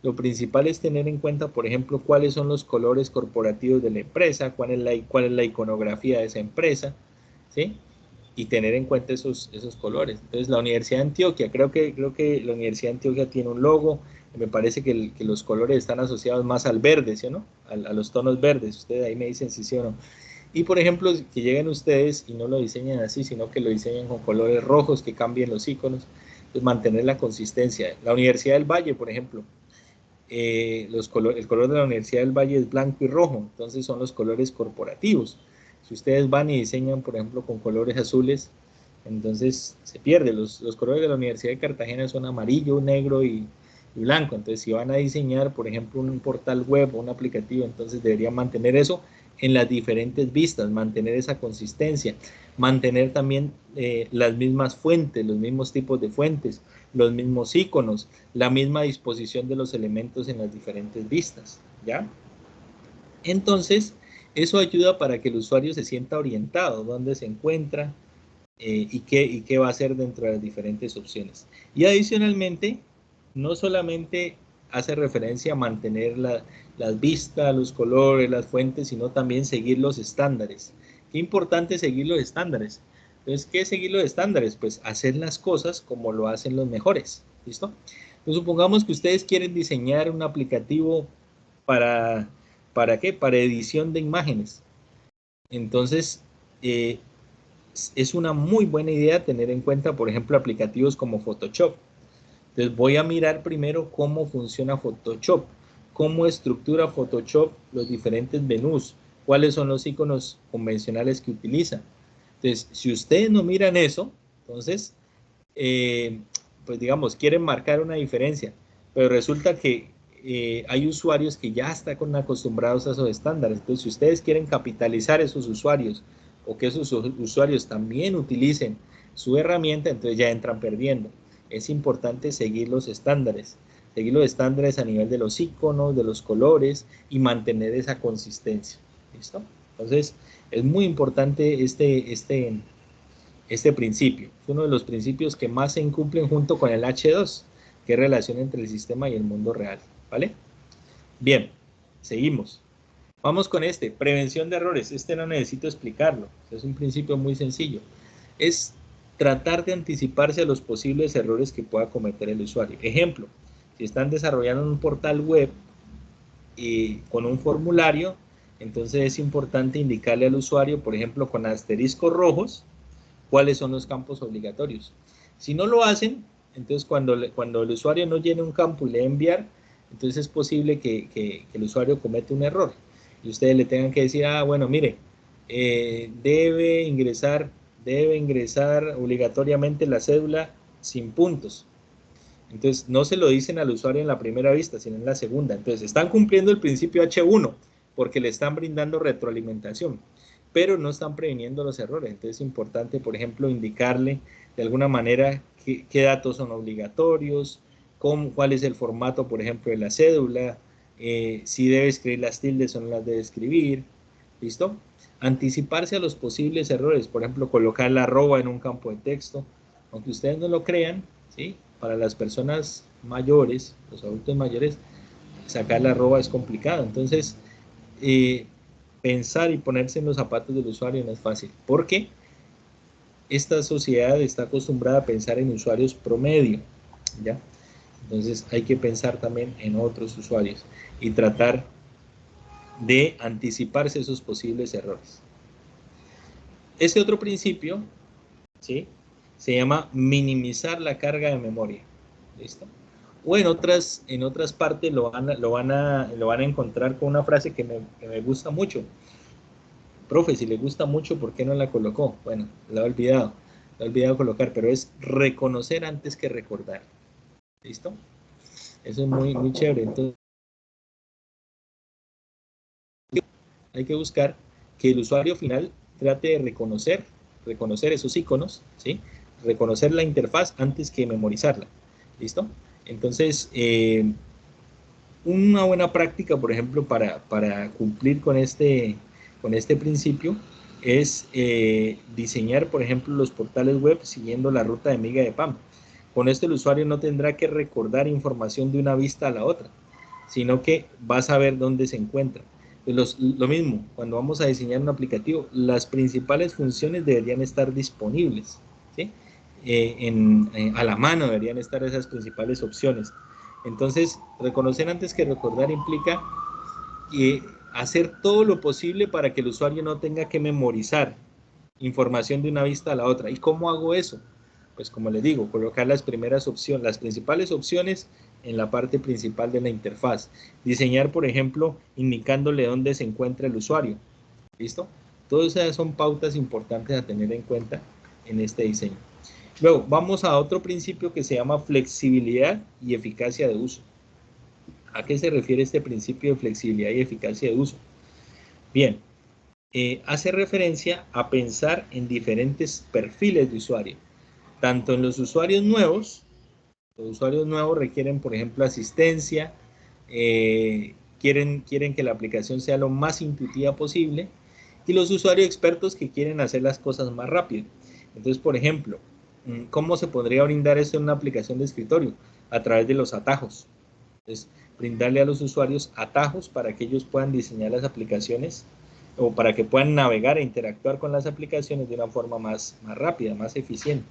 lo principal es tener en cuenta, por ejemplo, cuáles son los colores corporativos de la empresa, cuál es la iconografía de esa empresa, ¿sí? Y tener en cuenta esos colores. Entonces, la Universidad de Antioquia, creo que la Universidad de Antioquia tiene un logo, me parece que los colores están asociados más al verde, ¿sí o no? A los tonos verdes, ustedes ahí me dicen si sí o no. Y por ejemplo, que lleguen ustedes y no lo diseñen así, sino que lo diseñen con colores rojos, que cambien los iconos, pues mantener la consistencia. La Universidad del Valle, por ejemplo, el color de la Universidad del Valle es blanco y rojo, entonces son los colores corporativos. Si ustedes van y diseñan, por ejemplo, con colores azules, entonces se pierde. Los colores de la Universidad de Cartagena son amarillo, negro y blanco. Entonces, si van a diseñar, por ejemplo, un portal web o un aplicativo, entonces deberían mantener eso en las diferentes vistas, mantener esa consistencia, mantener también las mismas fuentes, los mismos tipos de fuentes, los mismos iconos, la misma disposición de los elementos en las diferentes vistas, ¿ya? Entonces, eso ayuda para que el usuario se sienta orientado, dónde se encuentra y qué va a hacer dentro de las diferentes opciones. Y adicionalmente, no solamente hace referencia a mantener las vistas, los colores, las fuentes, sino también seguir los estándares. Qué importante seguir los estándares. Entonces, ¿qué es seguir los estándares? Pues hacer las cosas como lo hacen los mejores. ¿Listo? Entonces, supongamos que ustedes quieren diseñar un aplicativo ¿para qué? Para edición de imágenes. Entonces, es una muy buena idea tener en cuenta, por ejemplo, aplicativos como Photoshop. Entonces voy a mirar primero cómo funciona Photoshop, cómo estructura Photoshop los diferentes menús, cuáles son los iconos convencionales que utiliza. Entonces, si ustedes no miran eso, entonces, pues digamos, quieren marcar una diferencia, pero resulta que hay usuarios que ya están acostumbrados a esos estándares. Entonces, si ustedes quieren capitalizar esos usuarios o que esos usuarios también utilicen su herramienta, entonces ya entran perdiendo. Es importante seguir los estándares a nivel de los iconos, de los colores y mantener esa consistencia. ¿Listo? Entonces, es muy importante este principio. Es uno de los principios que más se incumplen junto con el H2, que es relación entre el sistema y el mundo real. ¿Vale? Bien, seguimos. Vamos con prevención de errores. No necesito explicarlo, es un principio muy sencillo. Es tratar de anticiparse a los posibles errores que pueda cometer el usuario. Ejemplo, si están desarrollando un portal web y con un formulario, entonces es importante indicarle al usuario, por ejemplo, con asteriscos rojos, cuáles son los campos obligatorios. Si no lo hacen, entonces cuando el usuario no llene un campo y le enviar, entonces es posible que el usuario cometa un error. Y ustedes le tengan que decir, bueno, mire, debe ingresar obligatoriamente la cédula sin puntos. Entonces, no se lo dicen al usuario en la primera vista, sino en la segunda. Entonces, están cumpliendo el principio H1 porque le están brindando retroalimentación, pero no están previniendo los errores. Entonces, es importante, por ejemplo, indicarle de alguna manera qué datos son obligatorios, cuál es el formato, por ejemplo, de la cédula, si debe escribir las tildes o no las debe escribir. ¿Listo? Anticiparse a los posibles errores, por ejemplo, colocar la arroba en un campo de texto, aunque ustedes no lo crean, ¿sí? Para las personas mayores, los adultos mayores, sacar la arroba es complicado. Entonces, pensar y ponerse en los zapatos del usuario no es fácil, porque esta sociedad está acostumbrada a pensar en usuarios promedio, ¿ya? Entonces hay que pensar también en otros usuarios y tratar de anticiparse esos posibles errores. Ese otro principio, ¿sí?, se llama minimizar la carga de memoria. ¿Listo? O en otras partes lo van a encontrar con una frase que me gusta mucho. Profe, si le gusta mucho, ¿por qué no la colocó? Bueno, la he olvidado colocar, pero es reconocer antes que recordar. ¿Listo? Eso es muy, muy chévere. Entonces, hay que buscar que el usuario final trate de reconocer esos iconos, ¿sí? Reconocer la interfaz antes que memorizarla. ¿Listo? Entonces, una buena práctica, por ejemplo, para cumplir con este principio es diseñar, por ejemplo, los portales web siguiendo la ruta de miga de pan. Con esto el usuario no tendrá que recordar información de una vista a la otra, sino que va a saber dónde se encuentra. Lo mismo, cuando vamos a diseñar un aplicativo, las principales funciones deberían estar disponibles, ¿sí? A la mano deberían estar esas principales opciones. Entonces, reconocer antes que recordar implica hacer todo lo posible para que el usuario no tenga que memorizar información de una vista a la otra. ¿Y cómo hago eso? Pues como les digo, colocar las principales opciones en la parte principal de la interfaz. Diseñar, por ejemplo, indicándole dónde se encuentra el usuario. ¿Listo? Todas esas son pautas importantes a tener en cuenta en este diseño. Luego, vamos a otro principio que se llama flexibilidad y eficacia de uso. ¿A qué se refiere este principio de flexibilidad y eficacia de uso? Bien, hace referencia a pensar en diferentes perfiles de usuario, tanto en los usuarios nuevos requieren, por ejemplo, asistencia, quieren que la aplicación sea lo más intuitiva posible, y los usuarios expertos que quieren hacer las cosas más rápido. Entonces, por ejemplo, ¿cómo se podría brindar esto en una aplicación de escritorio? A través de los atajos. Entonces, brindarle a los usuarios atajos para que ellos puedan diseñar las aplicaciones o para que puedan navegar e interactuar con las aplicaciones de una forma más rápida, más eficiente.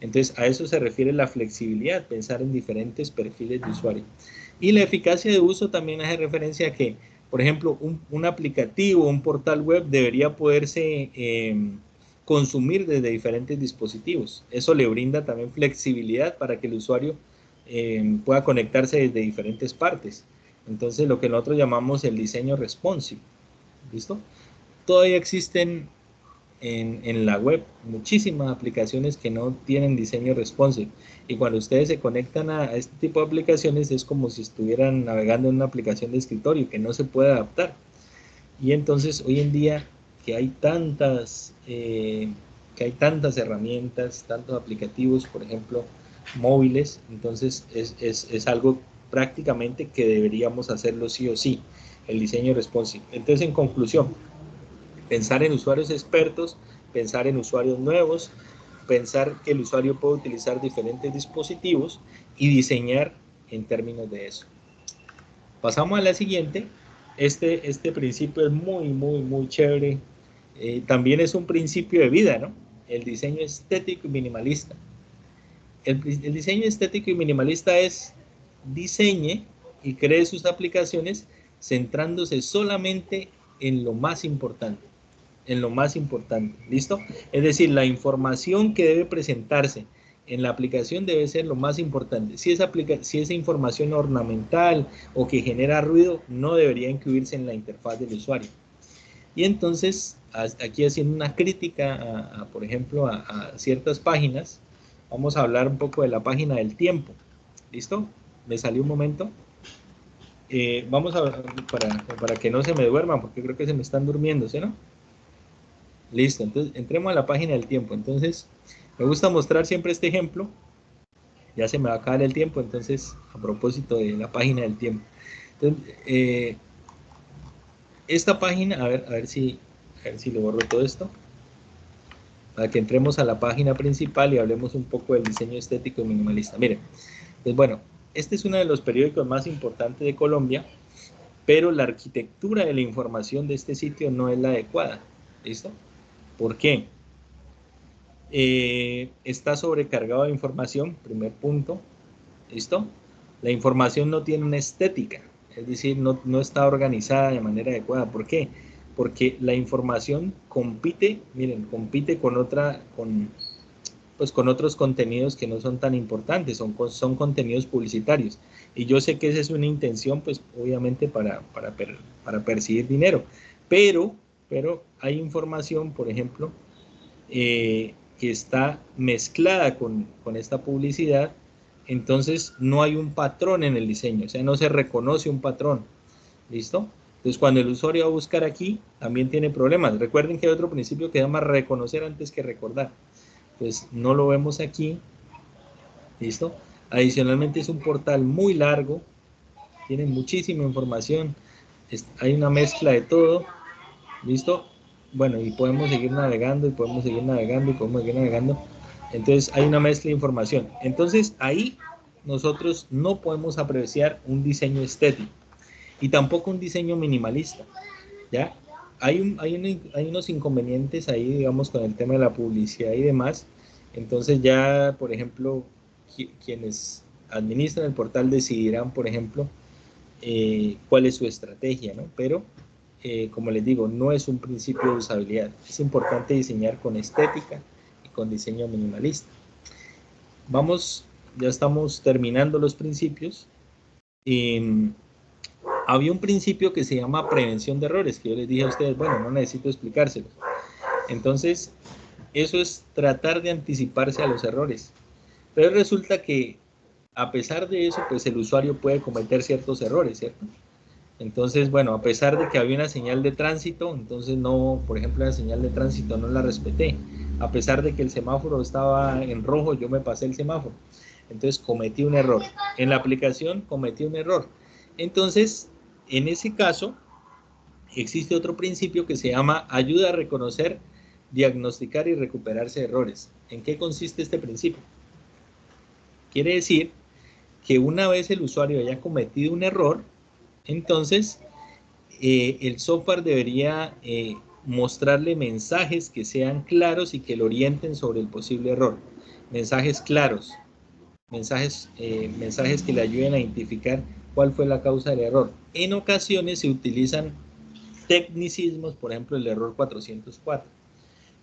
Entonces, a eso se refiere la flexibilidad, pensar en diferentes perfiles de usuario. Y la eficacia de uso también hace referencia a que, por ejemplo, un aplicativo, un portal web debería poderse consumir desde diferentes dispositivos. Eso le brinda también flexibilidad para que el usuario pueda conectarse desde diferentes partes. Entonces, lo que nosotros llamamos el diseño responsive. ¿Listo? Todavía existen en la web muchísimas aplicaciones que no tienen diseño responsive, y cuando ustedes se conectan a este tipo de aplicaciones es como si estuvieran navegando en una aplicación de escritorio que no se puede adaptar. Y entonces hoy en día que hay tantas herramientas, tantos aplicativos, por ejemplo móviles, entonces es algo prácticamente que deberíamos hacerlo sí o sí, el diseño responsive. Entonces, en conclusión, pensar en usuarios expertos, pensar en usuarios nuevos, pensar que el usuario puede utilizar diferentes dispositivos y diseñar en términos de eso. Pasamos a la siguiente. Este principio es muy, muy, muy chévere. También es un principio de vida, ¿no? El diseño estético y minimalista. El diseño estético y minimalista es diseñe y cree sus aplicaciones centrándose solamente en lo más importante. ¿Listo? Es decir, la información que debe presentarse en la aplicación debe ser lo más importante. Si esa información ornamental o que genera ruido, no debería incluirse en la interfaz del usuario. Y entonces, aquí haciendo una crítica, por ejemplo, a ciertas páginas, vamos a hablar un poco de la página del tiempo. ¿Listo? ¿Me salió un momento? Vamos a para que no se me duerman, porque creo que se me están durmiendo, ¿sí, no? Listo, entonces entremos a la página del tiempo. Entonces, me gusta mostrar siempre este ejemplo. Ya se me va a acabar el tiempo, entonces, a propósito de la página del tiempo. Entonces, esta página, a ver si le borro todo esto, para que entremos a la página principal y hablemos un poco del diseño estético y minimalista. Miren, pues bueno, este es uno de los periódicos más importantes de Colombia, pero la arquitectura de la información de este sitio no es la adecuada. ¿Listo? ¿Por qué? Está sobrecargado de información, primer punto. ¿Listo? La información no tiene una estética, es decir, no está organizada de manera adecuada. ¿Por qué? Porque la información compite con otros contenidos que no son tan importantes, son contenidos publicitarios. Y yo sé que esa es una intención, pues obviamente para percibir dinero, pero pero hay información, por ejemplo, que está mezclada con esta publicidad, entonces no hay un patrón en el diseño, o sea, no se reconoce un patrón, ¿listo? Entonces, cuando el usuario va a buscar aquí, también tiene problemas. Recuerden que hay otro principio que se llama reconocer antes que recordar. Pues no lo vemos aquí, ¿listo? Adicionalmente es un portal muy largo, tiene muchísima información, hay una mezcla de todo, ¿listo? Bueno, y podemos seguir navegando, y podemos seguir navegando, y podemos seguir navegando. Entonces hay una mezcla de información. Entonces ahí nosotros no podemos apreciar un diseño estético y tampoco un diseño minimalista, ¿ya? Hay unos inconvenientes ahí, digamos, con el tema de la publicidad y demás. Entonces ya, por ejemplo, quienes administran el portal decidirán, por ejemplo, cuál es su estrategia, ¿no? Pero, como les digo, no es un principio de usabilidad. Es importante diseñar con estética y con diseño minimalista. Vamos, ya estamos terminando los principios. Había un principio que se llama prevención de errores, que yo les dije a ustedes, bueno, no necesito explicárselos. Entonces, eso es tratar de anticiparse a los errores. Pero resulta que, a pesar de eso, pues el usuario puede cometer ciertos errores, ¿cierto? Entonces, bueno, a pesar de que había una señal de tránsito, entonces no, por ejemplo, la señal de tránsito no la respeté. A pesar de que el semáforo estaba en rojo, yo me pasé el semáforo. Entonces cometí un error. En la aplicación cometí un error. Entonces, en ese caso, existe otro principio que se llama ayuda a reconocer, diagnosticar y recuperarse de errores. ¿En qué consiste este principio? Quiere decir que una vez el usuario haya cometido un error, entonces el software debería mostrarle mensajes que sean claros y que lo orienten sobre el posible error. Mensajes claros, mensajes que le ayuden a identificar cuál fue la causa del error. En ocasiones se utilizan tecnicismos, por ejemplo, el error 404.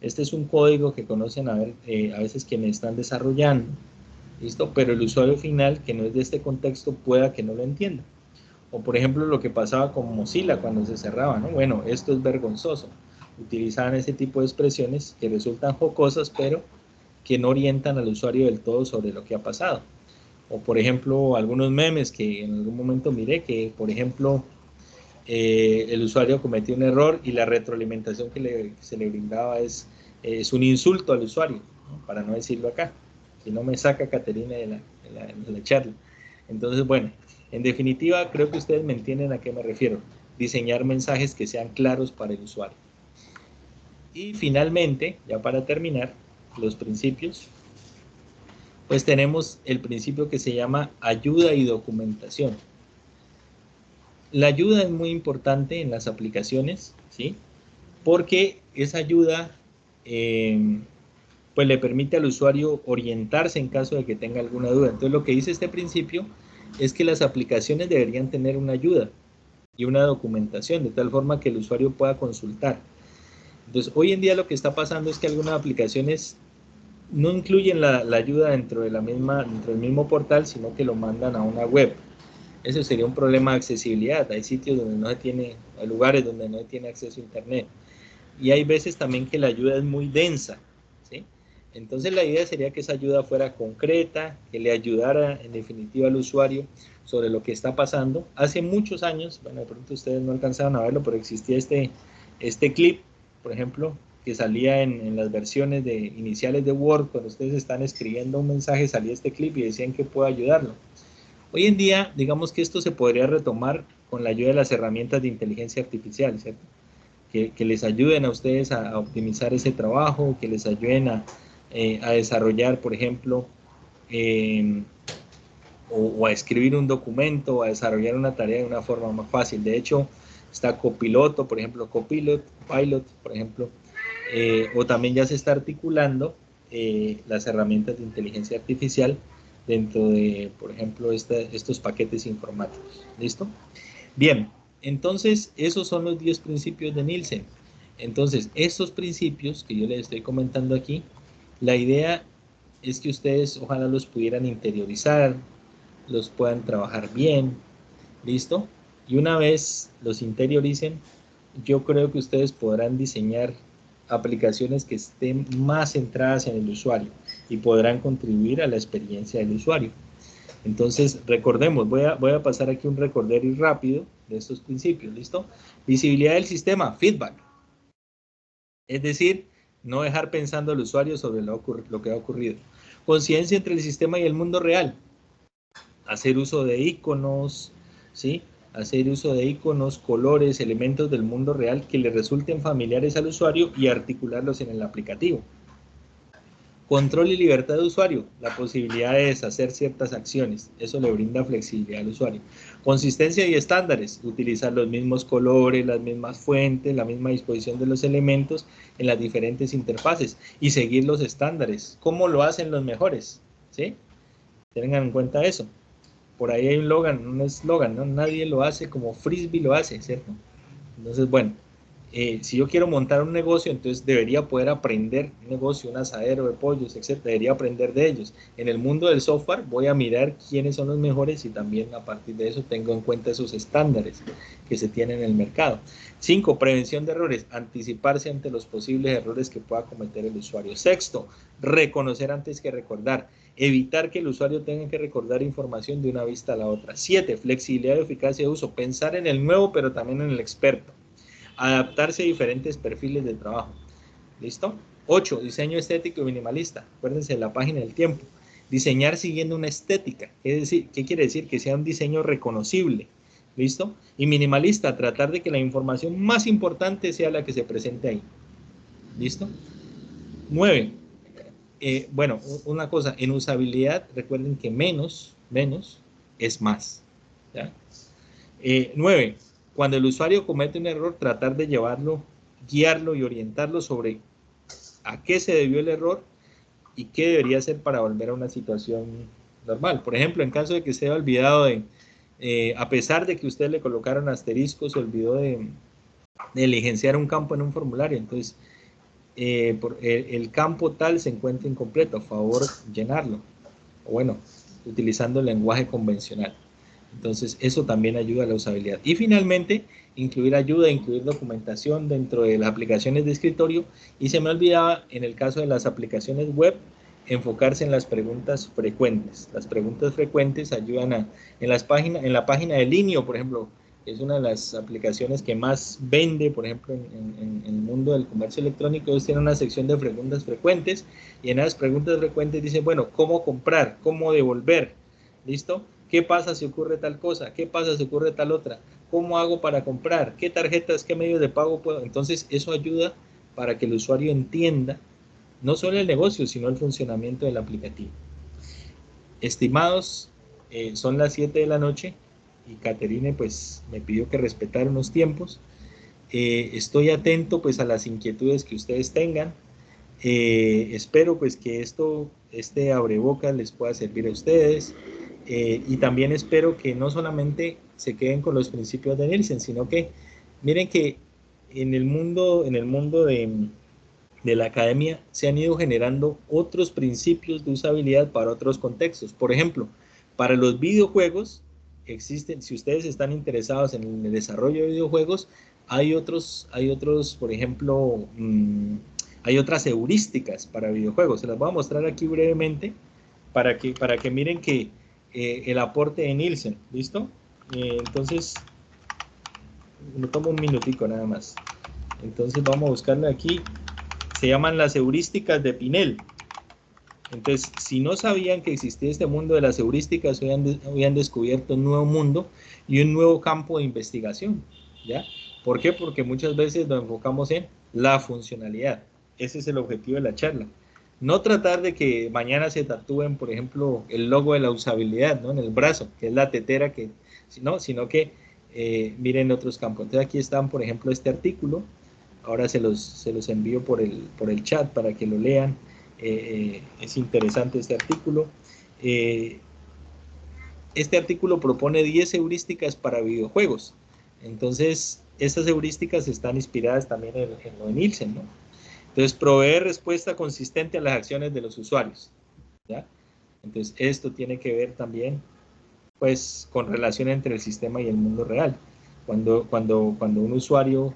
Este es un código que conocen a veces quienes están desarrollando, ¿listo? Pero el usuario final, que no es de este contexto, pueda que no lo entienda. O por ejemplo lo que pasaba con Mozilla cuando se cerraba, ¿no? Bueno, esto es vergonzoso. Utilizaban ese tipo de expresiones que resultan jocosas, pero que no orientan al usuario del todo sobre lo que ha pasado. O por ejemplo, algunos memes que en algún momento miré que, por ejemplo, el usuario cometió un error y la retroalimentación que se le brindaba es un insulto al usuario, ¿no? Para no decirlo acá, si no me saca Caterina de la charla. Entonces, bueno, en definitiva, creo que ustedes me entienden a qué me refiero. Diseñar mensajes que sean claros para el usuario. Y finalmente, ya para terminar, los principios, pues tenemos el principio que se llama ayuda y documentación. La ayuda es muy importante en las aplicaciones, ¿sí? Porque esa ayuda pues le permite al usuario orientarse en caso de que tenga alguna duda. Entonces lo que dice este principio es que las aplicaciones deberían tener una ayuda y una documentación, de tal forma que el usuario pueda consultar. Entonces hoy en día lo que está pasando es que algunas aplicaciones no incluyen la ayuda dentro del mismo portal, sino que lo mandan a una web. Eso sería un problema de accesibilidad. Hay sitios donde no se tiene, hay lugares donde no se tiene acceso a internet. Y hay veces también que la ayuda es muy densa, ¿sí? Entonces la idea sería que esa ayuda fuera concreta, que le ayudara en definitiva al usuario sobre lo que está pasando. Hace muchos años, bueno, de pronto ustedes no alcanzaron a verlo, pero existía este clip, por ejemplo, que salía en las versiones iniciales de Word. Cuando ustedes están escribiendo un mensaje, salía este clip y decían que puedo ayudarlo. Hoy en día, digamos que esto se podría retomar con la ayuda de las herramientas de inteligencia artificial, ¿cierto? Que les ayuden a ustedes a optimizar ese trabajo, que les ayuden a desarrollar, por ejemplo, o a escribir un documento, o a desarrollar una tarea de una forma más fácil. De hecho, está Copiloto, por ejemplo, Copilot, por ejemplo, o también ya se está articulando las herramientas de inteligencia artificial dentro de, por ejemplo, estos paquetes informáticos. ¿Listo? Bien, entonces esos son los 10 principios de Nielsen. Entonces, estos principios que yo les estoy comentando aquí, la idea es que ustedes ojalá los pudieran interiorizar, los puedan trabajar bien, ¿listo? Y una vez los interioricen, yo creo que ustedes podrán diseñar aplicaciones que estén más centradas en el usuario y podrán contribuir a la experiencia del usuario. Entonces, recordemos, voy a pasar aquí un recorderis rápido de estos principios, ¿listo? Visibilidad del sistema, feedback. Es decir, no dejar pensando al usuario sobre lo que ha ocurrido. Conciencia entre el sistema y el mundo real. Hacer uso de iconos, ¿sí? Hacer uso de iconos, colores, elementos del mundo real que le resulten familiares al usuario y articularlos en el aplicativo. Control y libertad de usuario, la posibilidad de deshacer ciertas acciones, eso le brinda flexibilidad al usuario. Consistencia y estándares, utilizar los mismos colores, las mismas fuentes, la misma disposición de los elementos en las diferentes interfaces y seguir los estándares. ¿Cómo lo hacen los mejores? ¿Sí? Tengan en cuenta eso. Por ahí hay un eslogan, ¿no? Nadie lo hace como Frisbee lo hace, ¿cierto? Entonces, bueno, si yo quiero montar un negocio, entonces debería poder aprender un negocio, un asadero de pollos, etc. Debería aprender de ellos. En el mundo del software voy a mirar quiénes son los mejores y también a partir de eso tengo en cuenta esos estándares que se tienen en el mercado. 5. Prevención de errores. Anticiparse ante los posibles errores que pueda cometer el usuario. 6. Reconocer antes que recordar. Evitar que el usuario tenga que recordar información de una vista a la otra. 7. Flexibilidad y eficacia de uso. Pensar en el nuevo, pero también en el experto. Adaptarse a diferentes perfiles de trabajo. ¿Listo? 8. Diseño estético y minimalista. Acuérdense de la página del tiempo. Diseñar siguiendo una estética. ¿Qué quiere decir? Que sea un diseño reconocible. ¿Listo? Y minimalista. Tratar de que la información más importante sea la que se presente ahí. ¿Listo? 9. Bueno, una cosa. En usabilidad, recuerden que menos es más. ¿Ya? 9. Cuando el usuario comete un error, tratar de llevarlo, guiarlo y orientarlo sobre a qué se debió el error y qué debería hacer para volver a una situación normal. Por ejemplo, en caso de que se haya olvidado a pesar de que usted le colocaron asteriscos, se olvidó de diligenciar un campo en un formulario, entonces el campo tal se encuentra incompleto, a favor llenarlo, o bueno, utilizando el lenguaje convencional. Entonces, eso también ayuda a la usabilidad. Y finalmente, incluir documentación dentro de las aplicaciones de escritorio. Y se me olvidaba, en el caso de las aplicaciones web, enfocarse en las preguntas frecuentes. Las preguntas frecuentes ayudan en la página de Linio, por ejemplo, es una de las aplicaciones que más vende, por ejemplo, en el mundo del comercio electrónico. Ellos tienen una sección de preguntas frecuentes y en esas preguntas frecuentes dice, bueno, ¿cómo comprar? ¿Cómo devolver? ¿Listo? ¿Qué pasa si ocurre tal cosa? ¿Qué pasa si ocurre tal otra? ¿Cómo hago para comprar? ¿Qué tarjetas, qué medios de pago puedo? Entonces, eso ayuda para que el usuario entienda no solo el negocio, sino el funcionamiento del aplicativo. Estimados, son las 7 de la noche y Caterine pues me pidió que respetara unos tiempos. Estoy atento pues a las inquietudes que ustedes tengan. Espero pues que este abrebocas les pueda servir a ustedes. Y también espero que no solamente se queden con los principios de Nielsen, sino que miren que en el mundo de la academia se han ido generando otros principios de usabilidad para otros contextos. Por ejemplo, para los videojuegos existen, si ustedes están interesados en el desarrollo de videojuegos, hay otros, por ejemplo, hay otras heurísticas para videojuegos. Se las voy a mostrar aquí brevemente para que miren que el aporte de Nielsen, ¿listo? Entonces, me tomo un minutico nada más. Entonces vamos a buscarle aquí. Se llaman las heurísticas de Pinel. Entonces, si no sabían que existía este mundo de las heurísticas, hoy han descubierto un nuevo mundo y un nuevo campo de investigación, ¿ya? ¿Por qué? Porque muchas veces nos enfocamos en la funcionalidad. Ese es el objetivo de la charla. No tratar de que mañana se tatúen, por ejemplo, el logo de la usabilidad, ¿no? En el brazo, que es la tetera sino que miren otros campos. Entonces aquí están, por ejemplo, este artículo. Ahora se los envío por el chat para que lo lean. Es interesante este artículo. Este artículo propone 10 heurísticas para videojuegos. Entonces, estas heurísticas están inspiradas también en lo de Nielsen, ¿no? Entonces, proveer respuesta consistente a las acciones de los usuarios, ¿ya? Entonces, esto tiene que ver también, pues, con relación entre el sistema y el mundo real. Cuando un usuario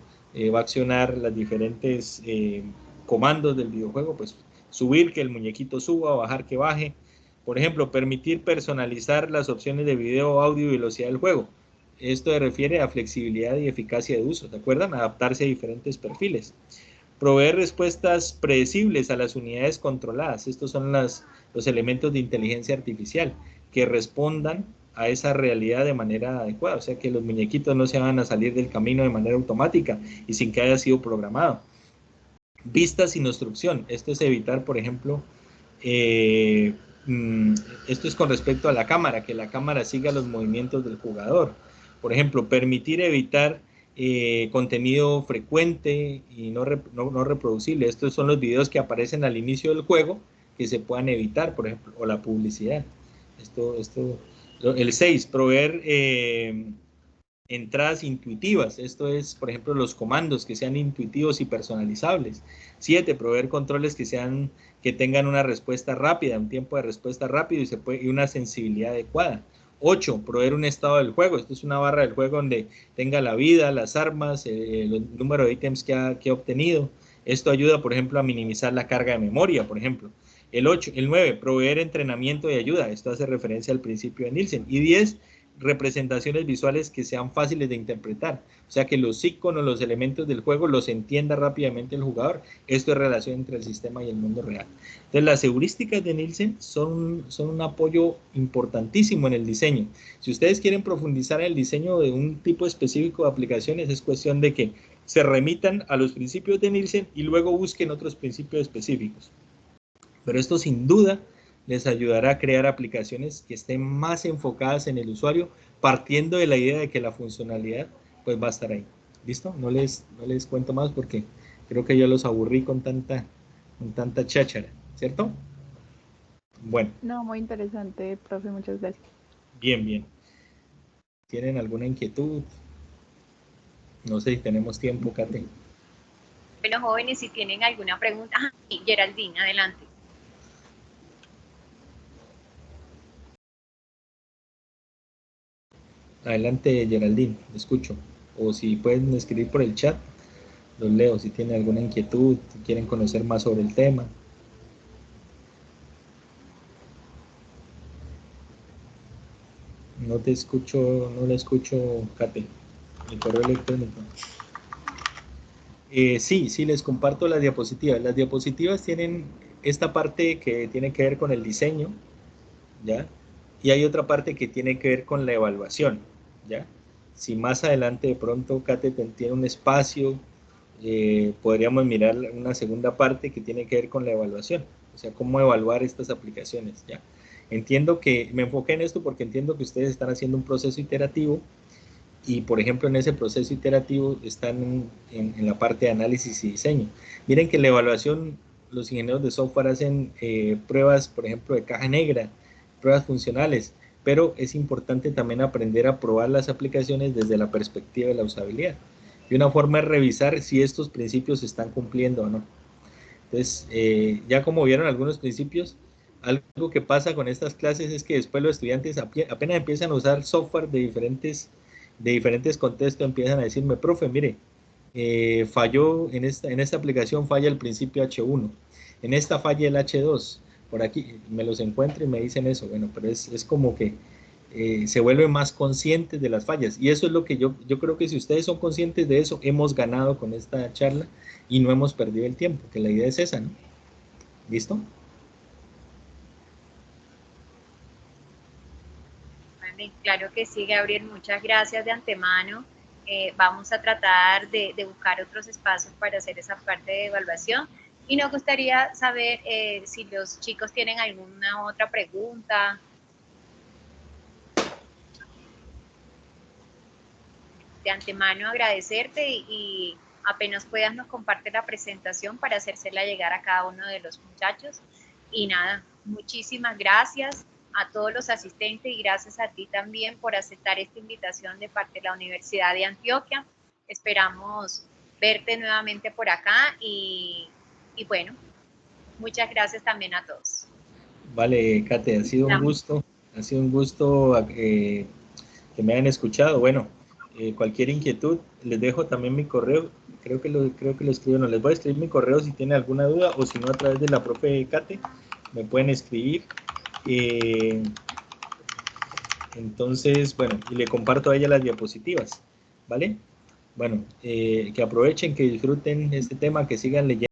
va a accionar las diferentes comandos del videojuego, pues subir, que el muñequito suba, bajar, que baje. Por ejemplo, permitir personalizar las opciones de video, audio y velocidad del juego. Esto se refiere a flexibilidad y eficacia de uso, ¿se acuerdan? Adaptarse a diferentes perfiles. Proveer respuestas predecibles a las unidades controladas. Estos son los elementos de inteligencia artificial que respondan a esa realidad de manera adecuada. O sea, que los muñequitos no se van a salir del camino de manera automática y sin que haya sido programado. Vista sin obstrucción. Esto es evitar, por ejemplo, esto es con respecto a la cámara, que la cámara siga los movimientos del jugador. Por ejemplo, permitir evitar contenido frecuente y no reproducible. Estos son los videos que aparecen al inicio del juego que se puedan evitar, por ejemplo, o la publicidad. El 6, proveer entradas intuitivas. Esto es, por ejemplo, los comandos que sean intuitivos y personalizables. 7, proveer controles que tengan una respuesta rápida, un tiempo de respuesta rápido y una sensibilidad adecuada. 8, proveer un estado del juego. Esto es una barra del juego donde tenga la vida, las armas, el número de ítems que ha obtenido. Esto ayuda, por ejemplo, a minimizar la carga de memoria, por ejemplo. El 9, proveer entrenamiento y ayuda. Esto hace referencia al principio de Nielsen. Y 10, representaciones visuales que sean fáciles de interpretar. O sea, que los iconos, los elementos del juego los entienda rápidamente el jugador. Esto es relación entre el sistema y el mundo real. Entonces, las heurísticas de Nielsen son un apoyo importantísimo en el diseño. Si ustedes quieren profundizar en el diseño de un tipo específico de aplicaciones, es cuestión de que se remitan a los principios de Nielsen y luego busquen otros principios específicos. Pero esto sin duda les ayudará a crear aplicaciones que estén más enfocadas en el usuario, partiendo de la idea de que la funcionalidad pues va a estar ahí. ¿Listo? No les cuento más porque creo que yo los aburrí con tanta cháchara, ¿cierto? Bueno. No, muy interesante, profe, muchas gracias. Bien. ¿Tienen alguna inquietud? No sé si tenemos tiempo, Kate. Bueno, jóvenes, si tienen alguna pregunta. Geraldine, adelante. Adelante, Geraldine, escucho. O si pueden escribir por el chat, los leo si tienen alguna inquietud, si quieren conocer más sobre el tema. No te escucho, no le escucho, Kate, el correo electrónico. Sí, les comparto las diapositivas. Las diapositivas tienen esta parte que tiene que ver con el diseño, ¿ya? Y hay otra parte que tiene que ver con la evaluación, ¿ya? Si más adelante de pronto Kate tiene un espacio, podríamos mirar una segunda parte que tiene que ver con la evaluación, o sea, cómo evaluar estas aplicaciones, ¿ya? Entiendo que, me enfoqué en esto porque entiendo que ustedes están haciendo un proceso iterativo y, por ejemplo, en ese proceso iterativo están en la parte de análisis y diseño. Miren que la evaluación, los ingenieros de software hacen pruebas, por ejemplo, de caja negra, pruebas funcionales, pero es importante también aprender a probar las aplicaciones desde la perspectiva de la usabilidad. Y una forma es revisar si estos principios se están cumpliendo o no. Entonces, ya como vieron algunos principios, algo que pasa con estas clases es que después los estudiantes apenas empiezan a usar software de diferentes contextos, empiezan a decirme, profe, mire, falló en esta aplicación, falla el principio H1, en esta falla el H2, por aquí me los encuentro y me dicen eso. Bueno, pero es como que se vuelven más conscientes de las fallas, y eso es lo que yo creo que si ustedes son conscientes de eso, hemos ganado con esta charla y no hemos perdido el tiempo, que la idea es esa, ¿no? ¿Listo? Claro que sí, Gabriel, muchas gracias de antemano. Vamos a tratar de buscar otros espacios para hacer esa parte de evaluación. Y nos gustaría saber si los chicos tienen alguna otra pregunta. De antemano agradecerte y apenas puedas nos comparte la presentación para hacérsela llegar a cada uno de los muchachos. Y nada, muchísimas gracias a todos los asistentes y gracias a ti también por aceptar esta invitación de parte de la Universidad de Antioquia. Esperamos verte nuevamente por acá y bueno, muchas gracias también a todos. Vale, Kate, ha sido un gusto que me hayan escuchado. Bueno, cualquier inquietud, les dejo también mi correo, creo que lo escribo, no, les voy a escribir mi correo si tienen alguna duda, o si no a través de la profe Kate, me pueden escribir. Entonces, bueno, y le comparto a ella las diapositivas, ¿vale? Bueno, que aprovechen, que disfruten este tema, que sigan leyendo.